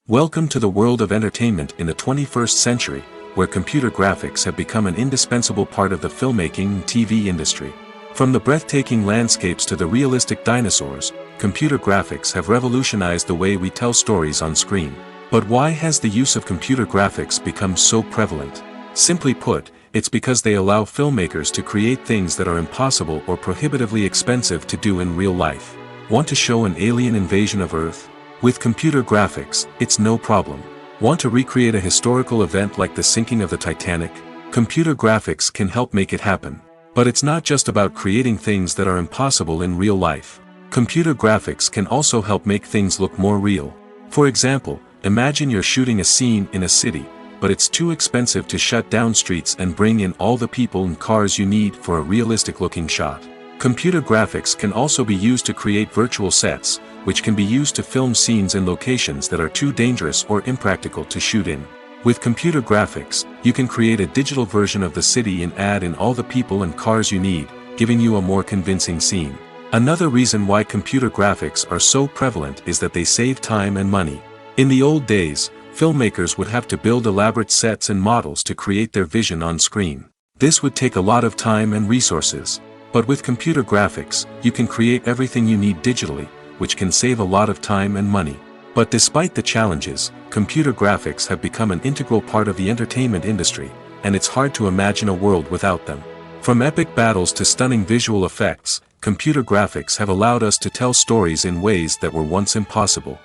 Welcome to the world of entertainment in the 21st century, where computer graphics have become an indispensable part of the filmmaking and TV industry. From the breathtaking landscapes to the realistic dinosaurs, computer graphics have revolutionized the way we tell stories on screen. But why has the use of computer graphics become so prevalent? Simply put, it's because they allow filmmakers to create things that are impossible or prohibitively expensive to do in real life. Want to show an alien invasion of Earth? With computer graphics, it's no problem. Want to recreate a historical event like the sinking of the Titanic? Computer graphics can help make it happen. But it's not just about creating things that are impossible in real life. Computer graphics can also help make things look more real. For example, imagine you're shooting a scene in a city, but it's too expensive to shut down streets and bring in all the people and cars you need for a realistic-looking shot. Computer graphics can also be used to create virtual sets, which can be used to film scenes in locations that are too dangerous or impractical to shoot in. With computer graphics, you can create a digital version of the city and add in all the people and cars you need, giving you a more convincing scene. Another reason why computer graphics are so prevalent is that they save time and money. In the old days, filmmakers would have to build elaborate sets and models to create their vision on screen. This would take a lot of time and resources. But with computer graphics, you can create everything you need digitally, which can save a lot of time and money. But despite the challenges, computer graphics have become an integral part of the entertainment industry, and it's hard to imagine a world without them. From epic battles to stunning visual effects, computer graphics have allowed us to tell stories in ways that were once impossible.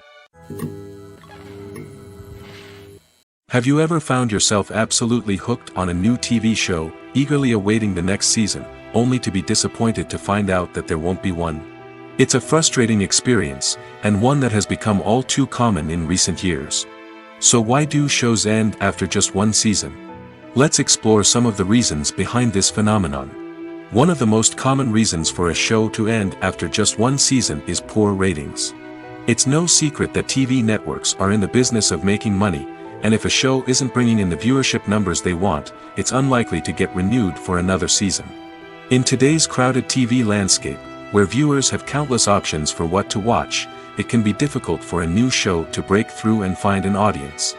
Have you ever found yourself absolutely hooked on a new TV show, eagerly awaiting the next season, only to be disappointed to find out that there won't be one? It's a frustrating experience, and one that has become all too common in recent years. So why do shows end after just one season? Let's explore some of the reasons behind this phenomenon. One of the most common reasons for a show to end after just one season is poor ratings. It's no secret that TV networks are in the business of making money, and if a show isn't bringing in the viewership numbers they want, it's unlikely to get renewed for another season. In today's crowded TV landscape, where viewers have countless options for what to watch, it can be difficult for a new show to break through and find an audience.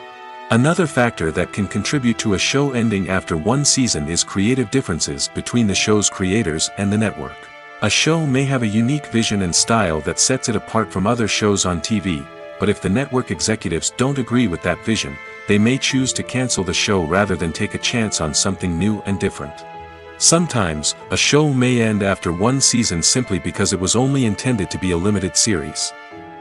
Another factor that can contribute to a show ending after one season is creative differences between the show's creators and the network. A show may have a unique vision and style that sets it apart from other shows on TV, but if the network executives don't agree with that vision, they may choose to cancel the show rather than take a chance on something new and different. Sometimes, a show may end after one season simply because it was only intended to be a limited series.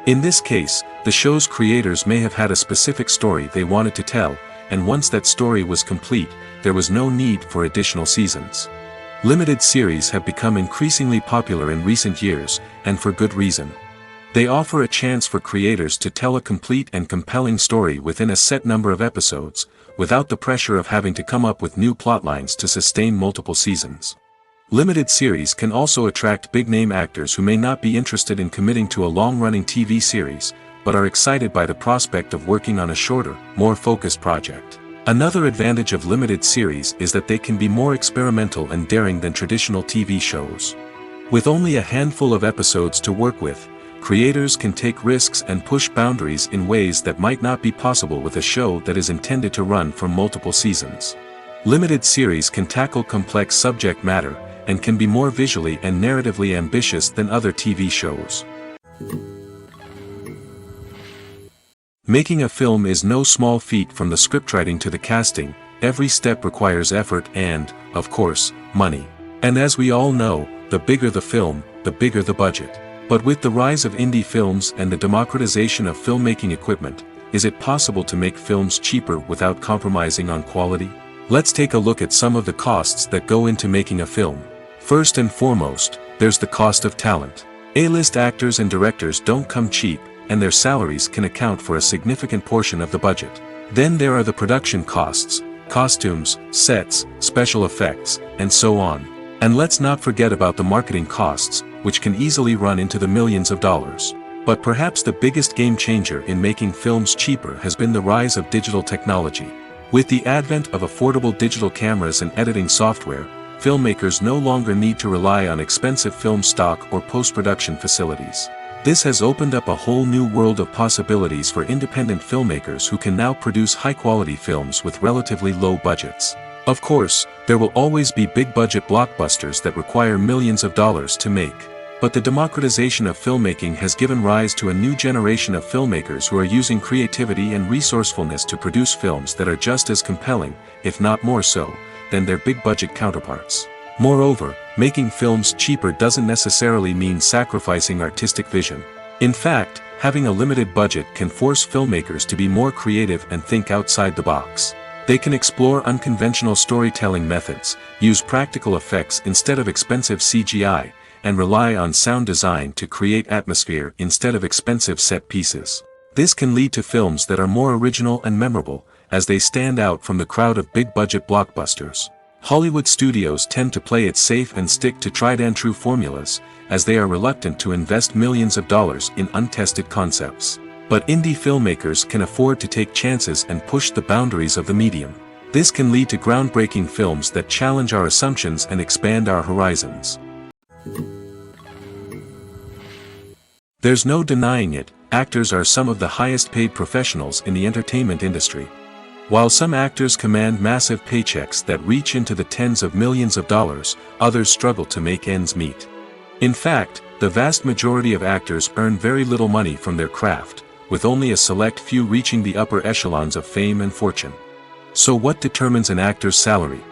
In this case, the show's creators may have had a specific story they wanted to tell, and once that story was complete, there was no need for additional seasons. Limited series have become increasingly popular in recent years, and for good reason. They offer a chance for creators to tell a complete and compelling story within a set number of episodes, without the pressure of having to come up with new plotlines to sustain multiple seasons. Limited series can also attract big-name actors who may not be interested in committing to a long-running TV series, but are excited by the prospect of working on a shorter, more focused project. Another advantage of limited series is that they can be more experimental and daring than traditional TV shows. With only a handful of episodes to work with, creators can take risks and push boundaries in ways that might not be possible with a show that is intended to run for multiple seasons. Limited series can tackle complex subject matter, and can be more visually and narratively ambitious than other TV shows. Making a film is no small feat. From the scriptwriting to the casting, every step requires effort and, of course, money. And as we all know, the bigger the film, the bigger the budget. But with the rise of indie films and the democratization of filmmaking equipment, is it possible to make films cheaper without compromising on quality? Let's take a look at some of the costs that go into making a film. First and foremost, there's the cost of talent. A-list actors and directors don't come cheap, and their salaries can account for a significant portion of the budget. Then there are the production costs, costumes, sets, special effects, and so on. And let's not forget about the marketing costs, which can easily run into the millions of dollars. But perhaps the biggest game changer in making films cheaper has been the rise of digital technology. With the advent of affordable digital cameras and editing software, filmmakers no longer need to rely on expensive film stock or post-production facilities. This has opened up a whole new world of possibilities for independent filmmakers who can now produce high-quality films with relatively low budgets. Of course, there will always be big-budget blockbusters that require millions of dollars to make. But the democratization of filmmaking has given rise to a new generation of filmmakers who are using creativity and resourcefulness to produce films that are just as compelling, if not more so, than their big-budget counterparts. Moreover, making films cheaper doesn't necessarily mean sacrificing artistic vision. In fact, having a limited budget can force filmmakers to be more creative and think outside the box. They can explore unconventional storytelling methods, use practical effects instead of expensive CGI, and rely on sound design to create atmosphere instead of expensive set pieces. This can lead to films that are more original and memorable, as they stand out from the crowd of big-budget blockbusters. Hollywood studios tend to play it safe and stick to tried-and-true formulas, as they are reluctant to invest millions of dollars in untested concepts. But indie filmmakers can afford to take chances and push the boundaries of the medium. This can lead to groundbreaking films that challenge our assumptions and expand our horizons. There's no denying it, actors are some of the highest paid professionals in the entertainment industry. While some actors command massive paychecks that reach into the tens of millions of dollars, others struggle to make ends meet. In fact, the vast majority of actors earn very little money from their craft, with only a select few reaching the upper echelons of fame and fortune. So what determines an actor's salary?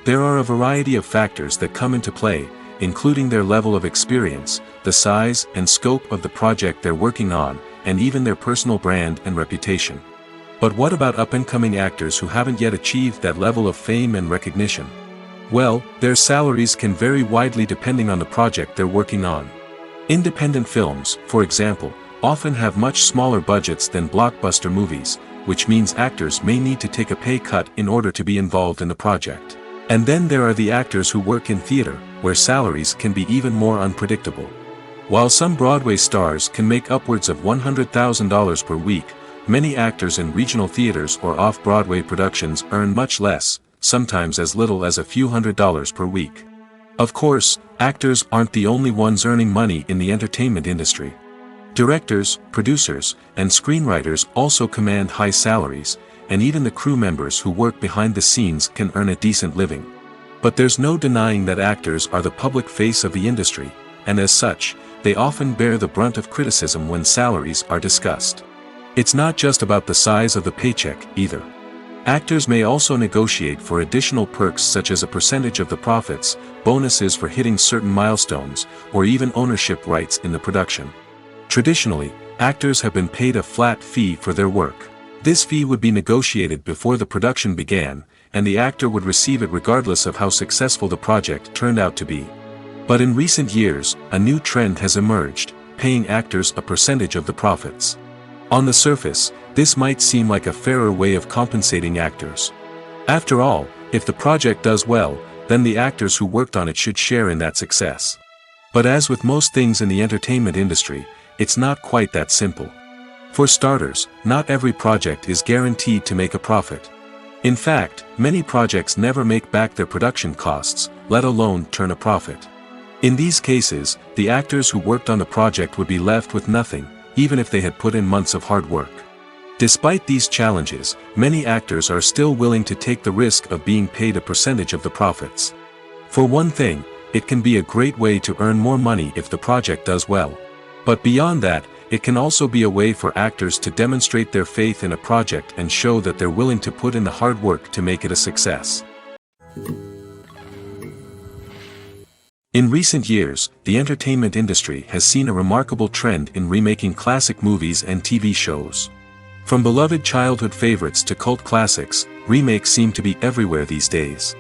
There are a variety of factors that come into play, including their level of experience, the size and scope of the project they're working on, and even their personal brand and reputation. But what about up-and-coming actors who haven't yet achieved that level of fame and recognition? Well, their salaries can vary widely depending on the project they're working on. Independent films, for example, often have much smaller budgets than blockbuster movies, which means actors may need to take a pay cut in order to be involved in the project. And then there are the actors who work in theater, where salaries can be even more unpredictable. While some Broadway stars can make upwards of $100,000 per week, many actors in regional theaters or off-Broadway productions earn much less, sometimes as little as a few $100s per week. Of course, actors aren't the only ones earning money in the entertainment industry. Directors, producers, and screenwriters also command high salaries, and even the crew members who work behind the scenes can earn a decent living. But there's no denying that actors are the public face of the industry, and as such, they often bear the brunt of criticism when salaries are discussed. It's not just about the size of the paycheck, either. Actors may also negotiate for additional perks such as a percentage of the profits, bonuses for hitting certain milestones, or even ownership rights in the production. Traditionally, actors have been paid a flat fee for their work. This fee would be negotiated before the production began, and the actor would receive it regardless of how successful the project turned out to be. But in recent years, a new trend has emerged, paying actors a percentage of the profits. On the surface, this might seem like a fairer way of compensating actors. After all, if the project does well, then the actors who worked on it should share in that success. But as with most things in the entertainment industry, it's not quite that simple. For starters, not every project is guaranteed to make a profit. In fact, many projects never make back their production costs, let alone turn a profit. In these cases, the actors who worked on the project would be left with nothing, even if they had put in months of hard work. Despite these challenges, many actors are still willing to take the risk of being paid a percentage of the profits. For one thing, it can be a great way to earn more money if the project does well. But beyond that, it can also be a way for actors to demonstrate their faith in a project and show that they're willing to put in the hard work to make it a success. In recent years, the entertainment industry has seen a remarkable trend in remaking classic movies and TV shows. From beloved childhood favorites to cult classics, remakes seem to be everywhere these days.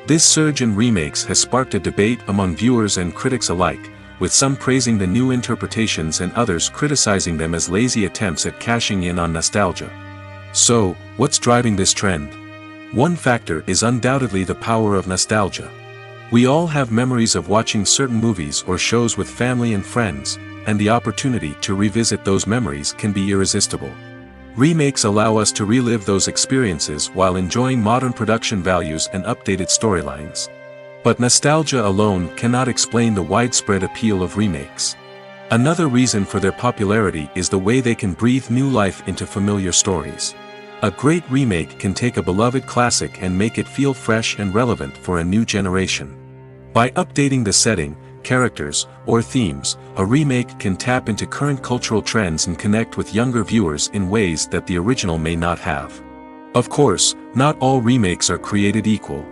This surge in remakes has sparked a debate among viewers and critics alike, with some praising the new interpretations and others criticizing them as lazy attempts at cashing in on nostalgia. So, what's driving this trend? One factor is undoubtedly the power of nostalgia. We all have memories of watching certain movies or shows with family and friends, and the opportunity to revisit those memories can be irresistible. Remakes allow us to relive those experiences while enjoying modern production values and updated storylines. But nostalgia alone cannot explain the widespread appeal of remakes. Another reason for their popularity is the way they can breathe new life into familiar stories. A great remake can take a beloved classic and make it feel fresh and relevant for a new generation. By updating the setting, characters, or themes, a remake can tap into current cultural trends and connect with younger viewers in ways that the original may not have. Of course, not all remakes are created equal.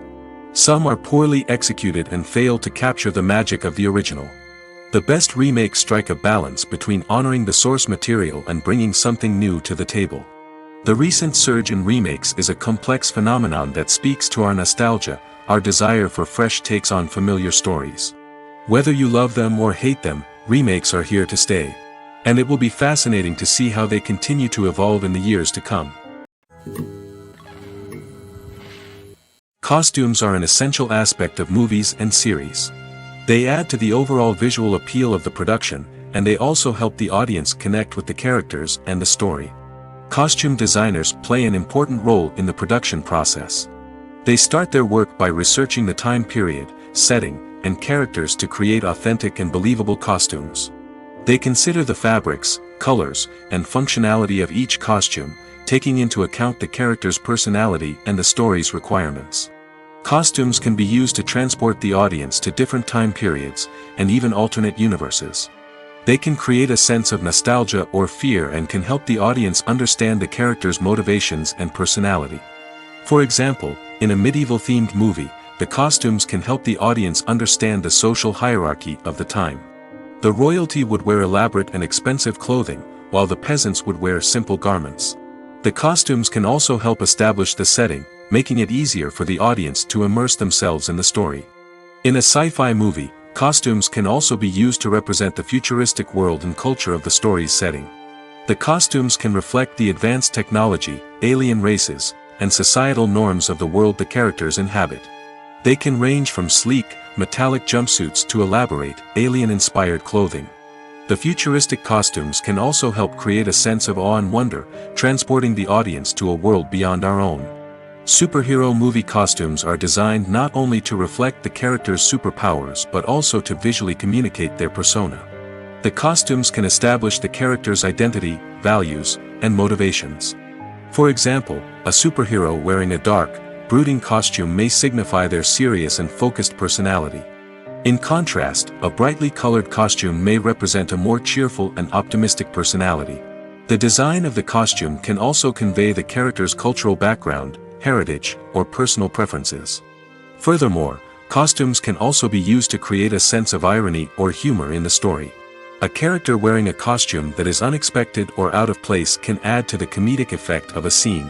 Some are poorly executed and fail to capture the magic of the original. The best remakes strike a balance between honoring the source material and bringing something new to the table. The recent surge in remakes is a complex phenomenon that speaks to our nostalgia, our desire for fresh takes on familiar stories. Whether you love them or hate them, remakes are here to stay. And it will be fascinating to see how they continue to evolve in the years to come. Costumes are an essential aspect of movies and series. They add to the overall visual appeal of the production, and they also help the audience connect with the characters and the story. Costume designers play an important role in the production process. They start their work by researching the time period, setting, and characters to create authentic and believable costumes. They consider the fabrics, colors, and functionality of each costume, taking into account the character's personality and the story's requirements. Costumes can be used to transport the audience to different time periods, and even alternate universes. They can create a sense of nostalgia or fear and can help the audience understand the character's motivations and personality. For example, in a medieval-themed movie, the costumes can help the audience understand the social hierarchy of the time. The royalty would wear elaborate and expensive clothing, while the peasants would wear simple garments. The costumes can also help establish the setting, making it easier for the audience to immerse themselves in the story. In a sci-fi movie, costumes can also be used to represent the futuristic world and culture of the story's setting. The costumes can reflect the advanced technology, alien races, and societal norms of the world the characters inhabit. They can range from sleek, metallic jumpsuits to elaborate, alien-inspired clothing. The futuristic costumes can also help create a sense of awe and wonder, transporting the audience to a world beyond our own. Superhero movie costumes are designed not only to reflect the character's superpowers but also to visually communicate their persona. The costumes can establish the character's identity, values, and motivations. For example, a superhero wearing a dark, brooding costume may signify their serious and focused personality. In contrast, a brightly colored costume may represent a more cheerful and optimistic personality. The design of the costume can also convey the character's cultural background, heritage, or personal preferences. Furthermore, costumes can also be used to create a sense of irony or humor in the story. A character wearing a costume that is unexpected or out of place can add to the comedic effect of a scene.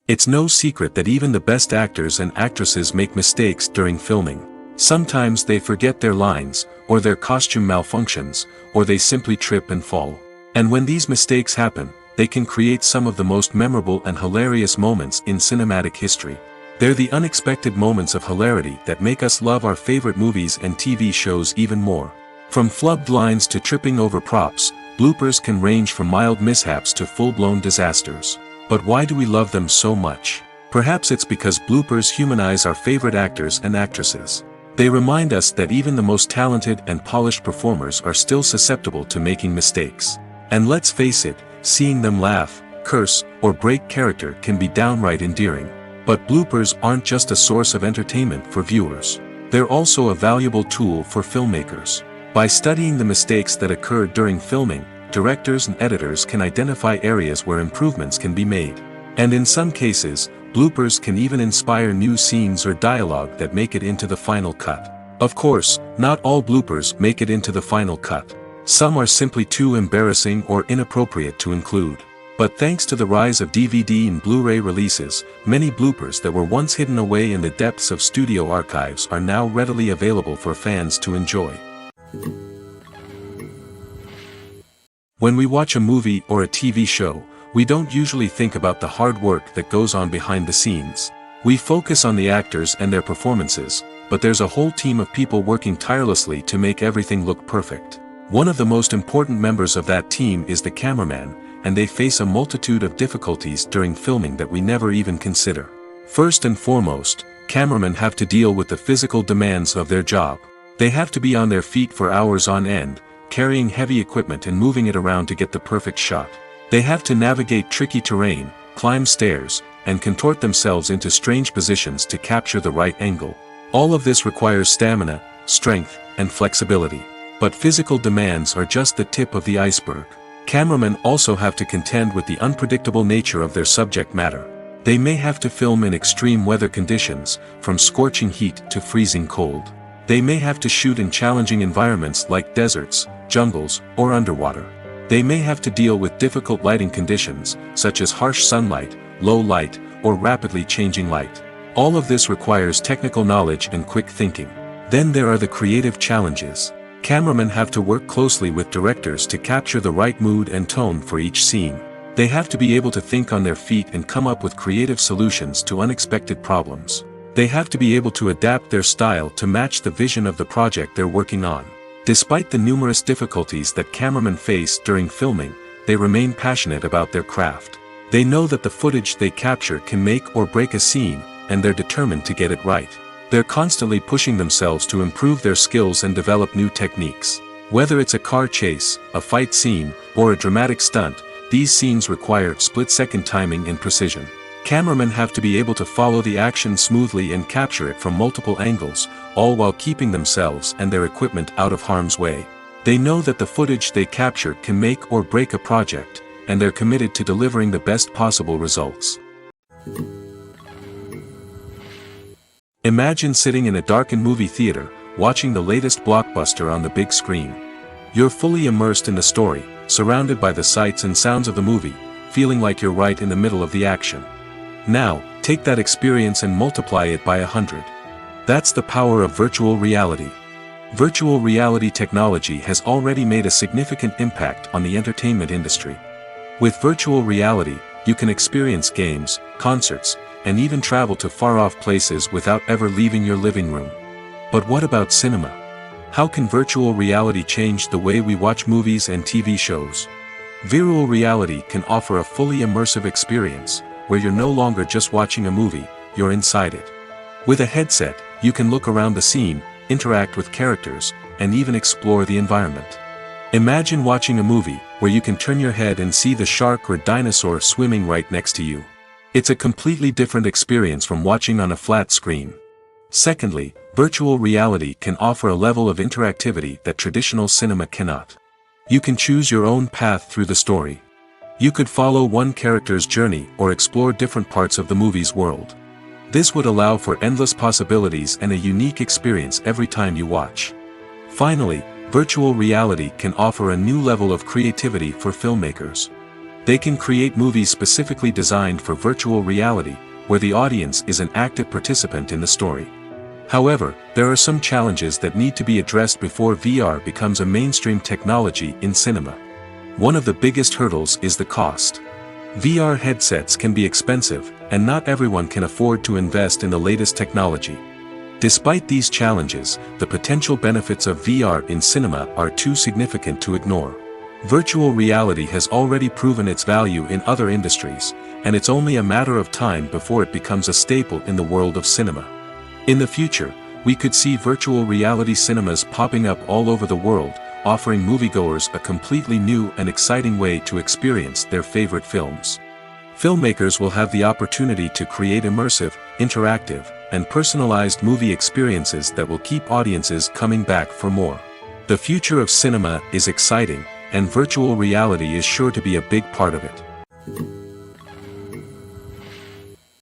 It's no secret that even the best actors and actresses make mistakes during filming. Sometimes they forget their lines, or their costume malfunctions, or they simply trip and fall. And when these mistakes happen, they can create some of the most memorable and hilarious moments in cinematic history. They're the unexpected moments of hilarity that make us love our favorite movies and TV shows even more. From flubbed lines to tripping over props, bloopers can range from mild mishaps to full-blown disasters. But why do we love them so much? Perhaps it's because bloopers humanize our favorite actors and actresses. They remind us that even the most talented and polished performers are still susceptible to making mistakes. And let's face it, seeing them laugh, curse, or break character can be downright endearing. But bloopers aren't just a source of entertainment for viewers. They're also a valuable tool for filmmakers. By studying the mistakes that occurred during filming, directors and editors can identify areas where improvements can be made. And in some cases, bloopers can even inspire new scenes or dialogue that make it into the final cut. Of course, not all bloopers make it into the final cut. Some are simply too embarrassing or inappropriate to include. But thanks to the rise of DVD and Blu-ray releases, many bloopers that were once hidden away in the depths of studio archives are now readily available for fans to enjoy. When we watch a movie or a TV show, we don't usually think about the hard work that goes on behind the scenes. We focus on the actors and their performances, but there's a whole team of people working tirelessly to make everything look perfect. One of the most important members of that team is the cameraman, and they face a multitude of difficulties during filming that we never even consider. First and foremost, cameramen have to deal with the physical demands of their job. They have to be on their feet for hours on end, carrying heavy equipment and moving it around to get the perfect shot. They have to navigate tricky terrain, climb stairs, and contort themselves into strange positions to capture the right angle. All of this requires stamina, strength, and flexibility. But physical demands are just the tip of the iceberg. Cameramen also have to contend with the unpredictable nature of their subject matter. They may have to film in extreme weather conditions, from scorching heat to freezing cold. They may have to shoot in challenging environments like deserts, jungles, or underwater. They may have to deal with difficult lighting conditions, such as harsh sunlight, low light, or rapidly changing light. All of this requires technical knowledge and quick thinking. Then there are the creative challenges. Cameramen have to work closely with directors to capture the right mood and tone for each scene. They have to be able to think on their feet and come up with creative solutions to unexpected problems. They have to be able to adapt their style to match the vision of the project they're working on. Despite the numerous difficulties that cameramen face during filming, they remain passionate about their craft. They know that the footage they capture can make or break a scene, and they're determined to get it right. They're constantly pushing themselves to improve their skills and develop new techniques. Whether it's a car chase, a fight scene, or a dramatic stunt, these scenes require split-second timing and precision. Cameramen have to be able to follow the action smoothly and capture it from multiple angles, all while keeping themselves and their equipment out of harm's way. They know that the footage they capture can make or break a project, and they're committed to delivering the best possible results. Imagine sitting in a darkened movie theater, watching the latest blockbuster on the big screen. You're fully immersed in the story, surrounded by the sights and sounds of the movie, feeling like you're right in the middle of the action. Now, take that experience and multiply it by 100. That's the power of virtual reality. Virtual reality technology has already made a significant impact on the entertainment industry. With virtual reality, you can experience games, concerts, and even travel to far-off places without ever leaving your living room. But what about cinema? How can virtual reality change the way we watch movies and TV shows? Virtual reality can offer a fully immersive experience, where you're no longer just watching a movie, you're inside it. With a headset, you can look around the scene, interact with characters, and even explore the environment. Imagine watching a movie, where you can turn your head and see the shark or dinosaur swimming right next to you. It's a completely different experience from watching on a flat screen. Secondly, virtual reality can offer a level of interactivity that traditional cinema cannot. You can choose your own path through the story. You could follow one character's journey or explore different parts of the movie's world. This would allow for endless possibilities and a unique experience every time you watch. Finally, virtual reality can offer a new level of creativity for filmmakers. They can create movies specifically designed for virtual reality, where the audience is an active participant in the story. However, there are some challenges that need to be addressed before VR becomes a mainstream technology in cinema. One of the biggest hurdles is the cost. VR headsets can be expensive, and not everyone can afford to invest in the latest technology. Despite these challenges, the potential benefits of VR in cinema are too significant to ignore. Virtual reality has already proven its value in other industries, and it's only a matter of time before it becomes a staple in the world of cinema. In the future, we could see virtual reality cinemas popping up all over the world, offering moviegoers a completely new and exciting way to experience their favorite films. Filmmakers will have the opportunity to create immersive, interactive, and personalized movie experiences that will keep audiences coming back for more. The future of cinema is exciting, and virtual reality is sure to be a big part of it.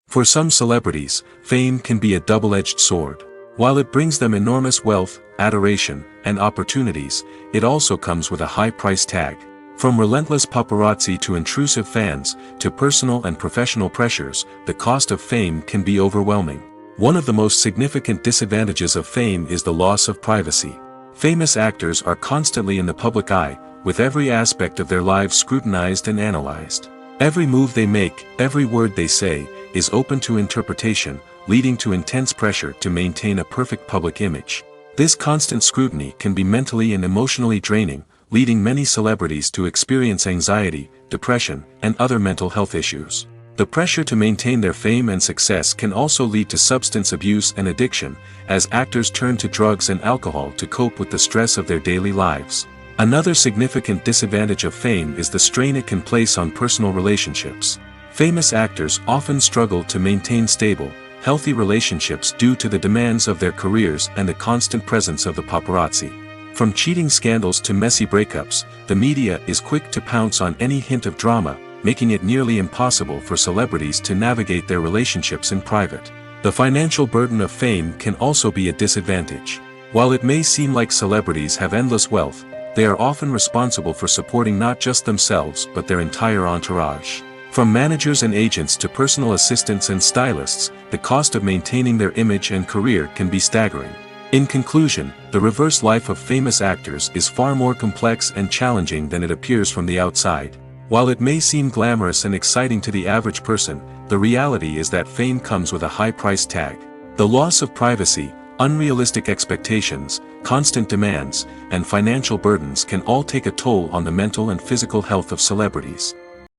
For some celebrities, fame can be a double-edged sword. While it brings them enormous wealth, adoration, and opportunities, it also comes with a high price tag. From relentless paparazzi to intrusive fans, to personal and professional pressures, the cost of fame can be overwhelming. One of the most significant disadvantages of fame is the loss of privacy. Famous actors are constantly in the public eye, with every aspect of their lives scrutinized and analyzed. Every move they make, every word they say, is open to interpretation, leading to intense pressure to maintain a perfect public image. This constant scrutiny can be mentally and emotionally draining, leading many celebrities to experience anxiety, depression, and other mental health issues. The pressure to maintain their fame and success can also lead to substance abuse and addiction, as actors turn to drugs and alcohol to cope with the stress of their daily lives. Another significant disadvantage of fame is the strain it can place on personal relationships. Famous actors often struggle to maintain stable, healthy relationships due to the demands of their careers and the constant presence of the paparazzi. From cheating scandals to messy breakups, the media is quick to pounce on any hint of drama, making it nearly impossible for celebrities to navigate their relationships in private. The financial burden of fame can also be a disadvantage. While it may seem like celebrities have endless wealth, they are often responsible for supporting not just themselves but their entire entourage. From managers and agents to personal assistants and stylists, the cost of maintaining their image and career can be staggering. In conclusion, the reverse life of famous actors is far more complex and challenging than it appears from the outside. While it may seem glamorous and exciting to the average person, the reality is that fame comes with a high price tag. The loss of privacy, unrealistic expectations, constant demands, and financial burdens can all take a toll on the mental and physical health of celebrities.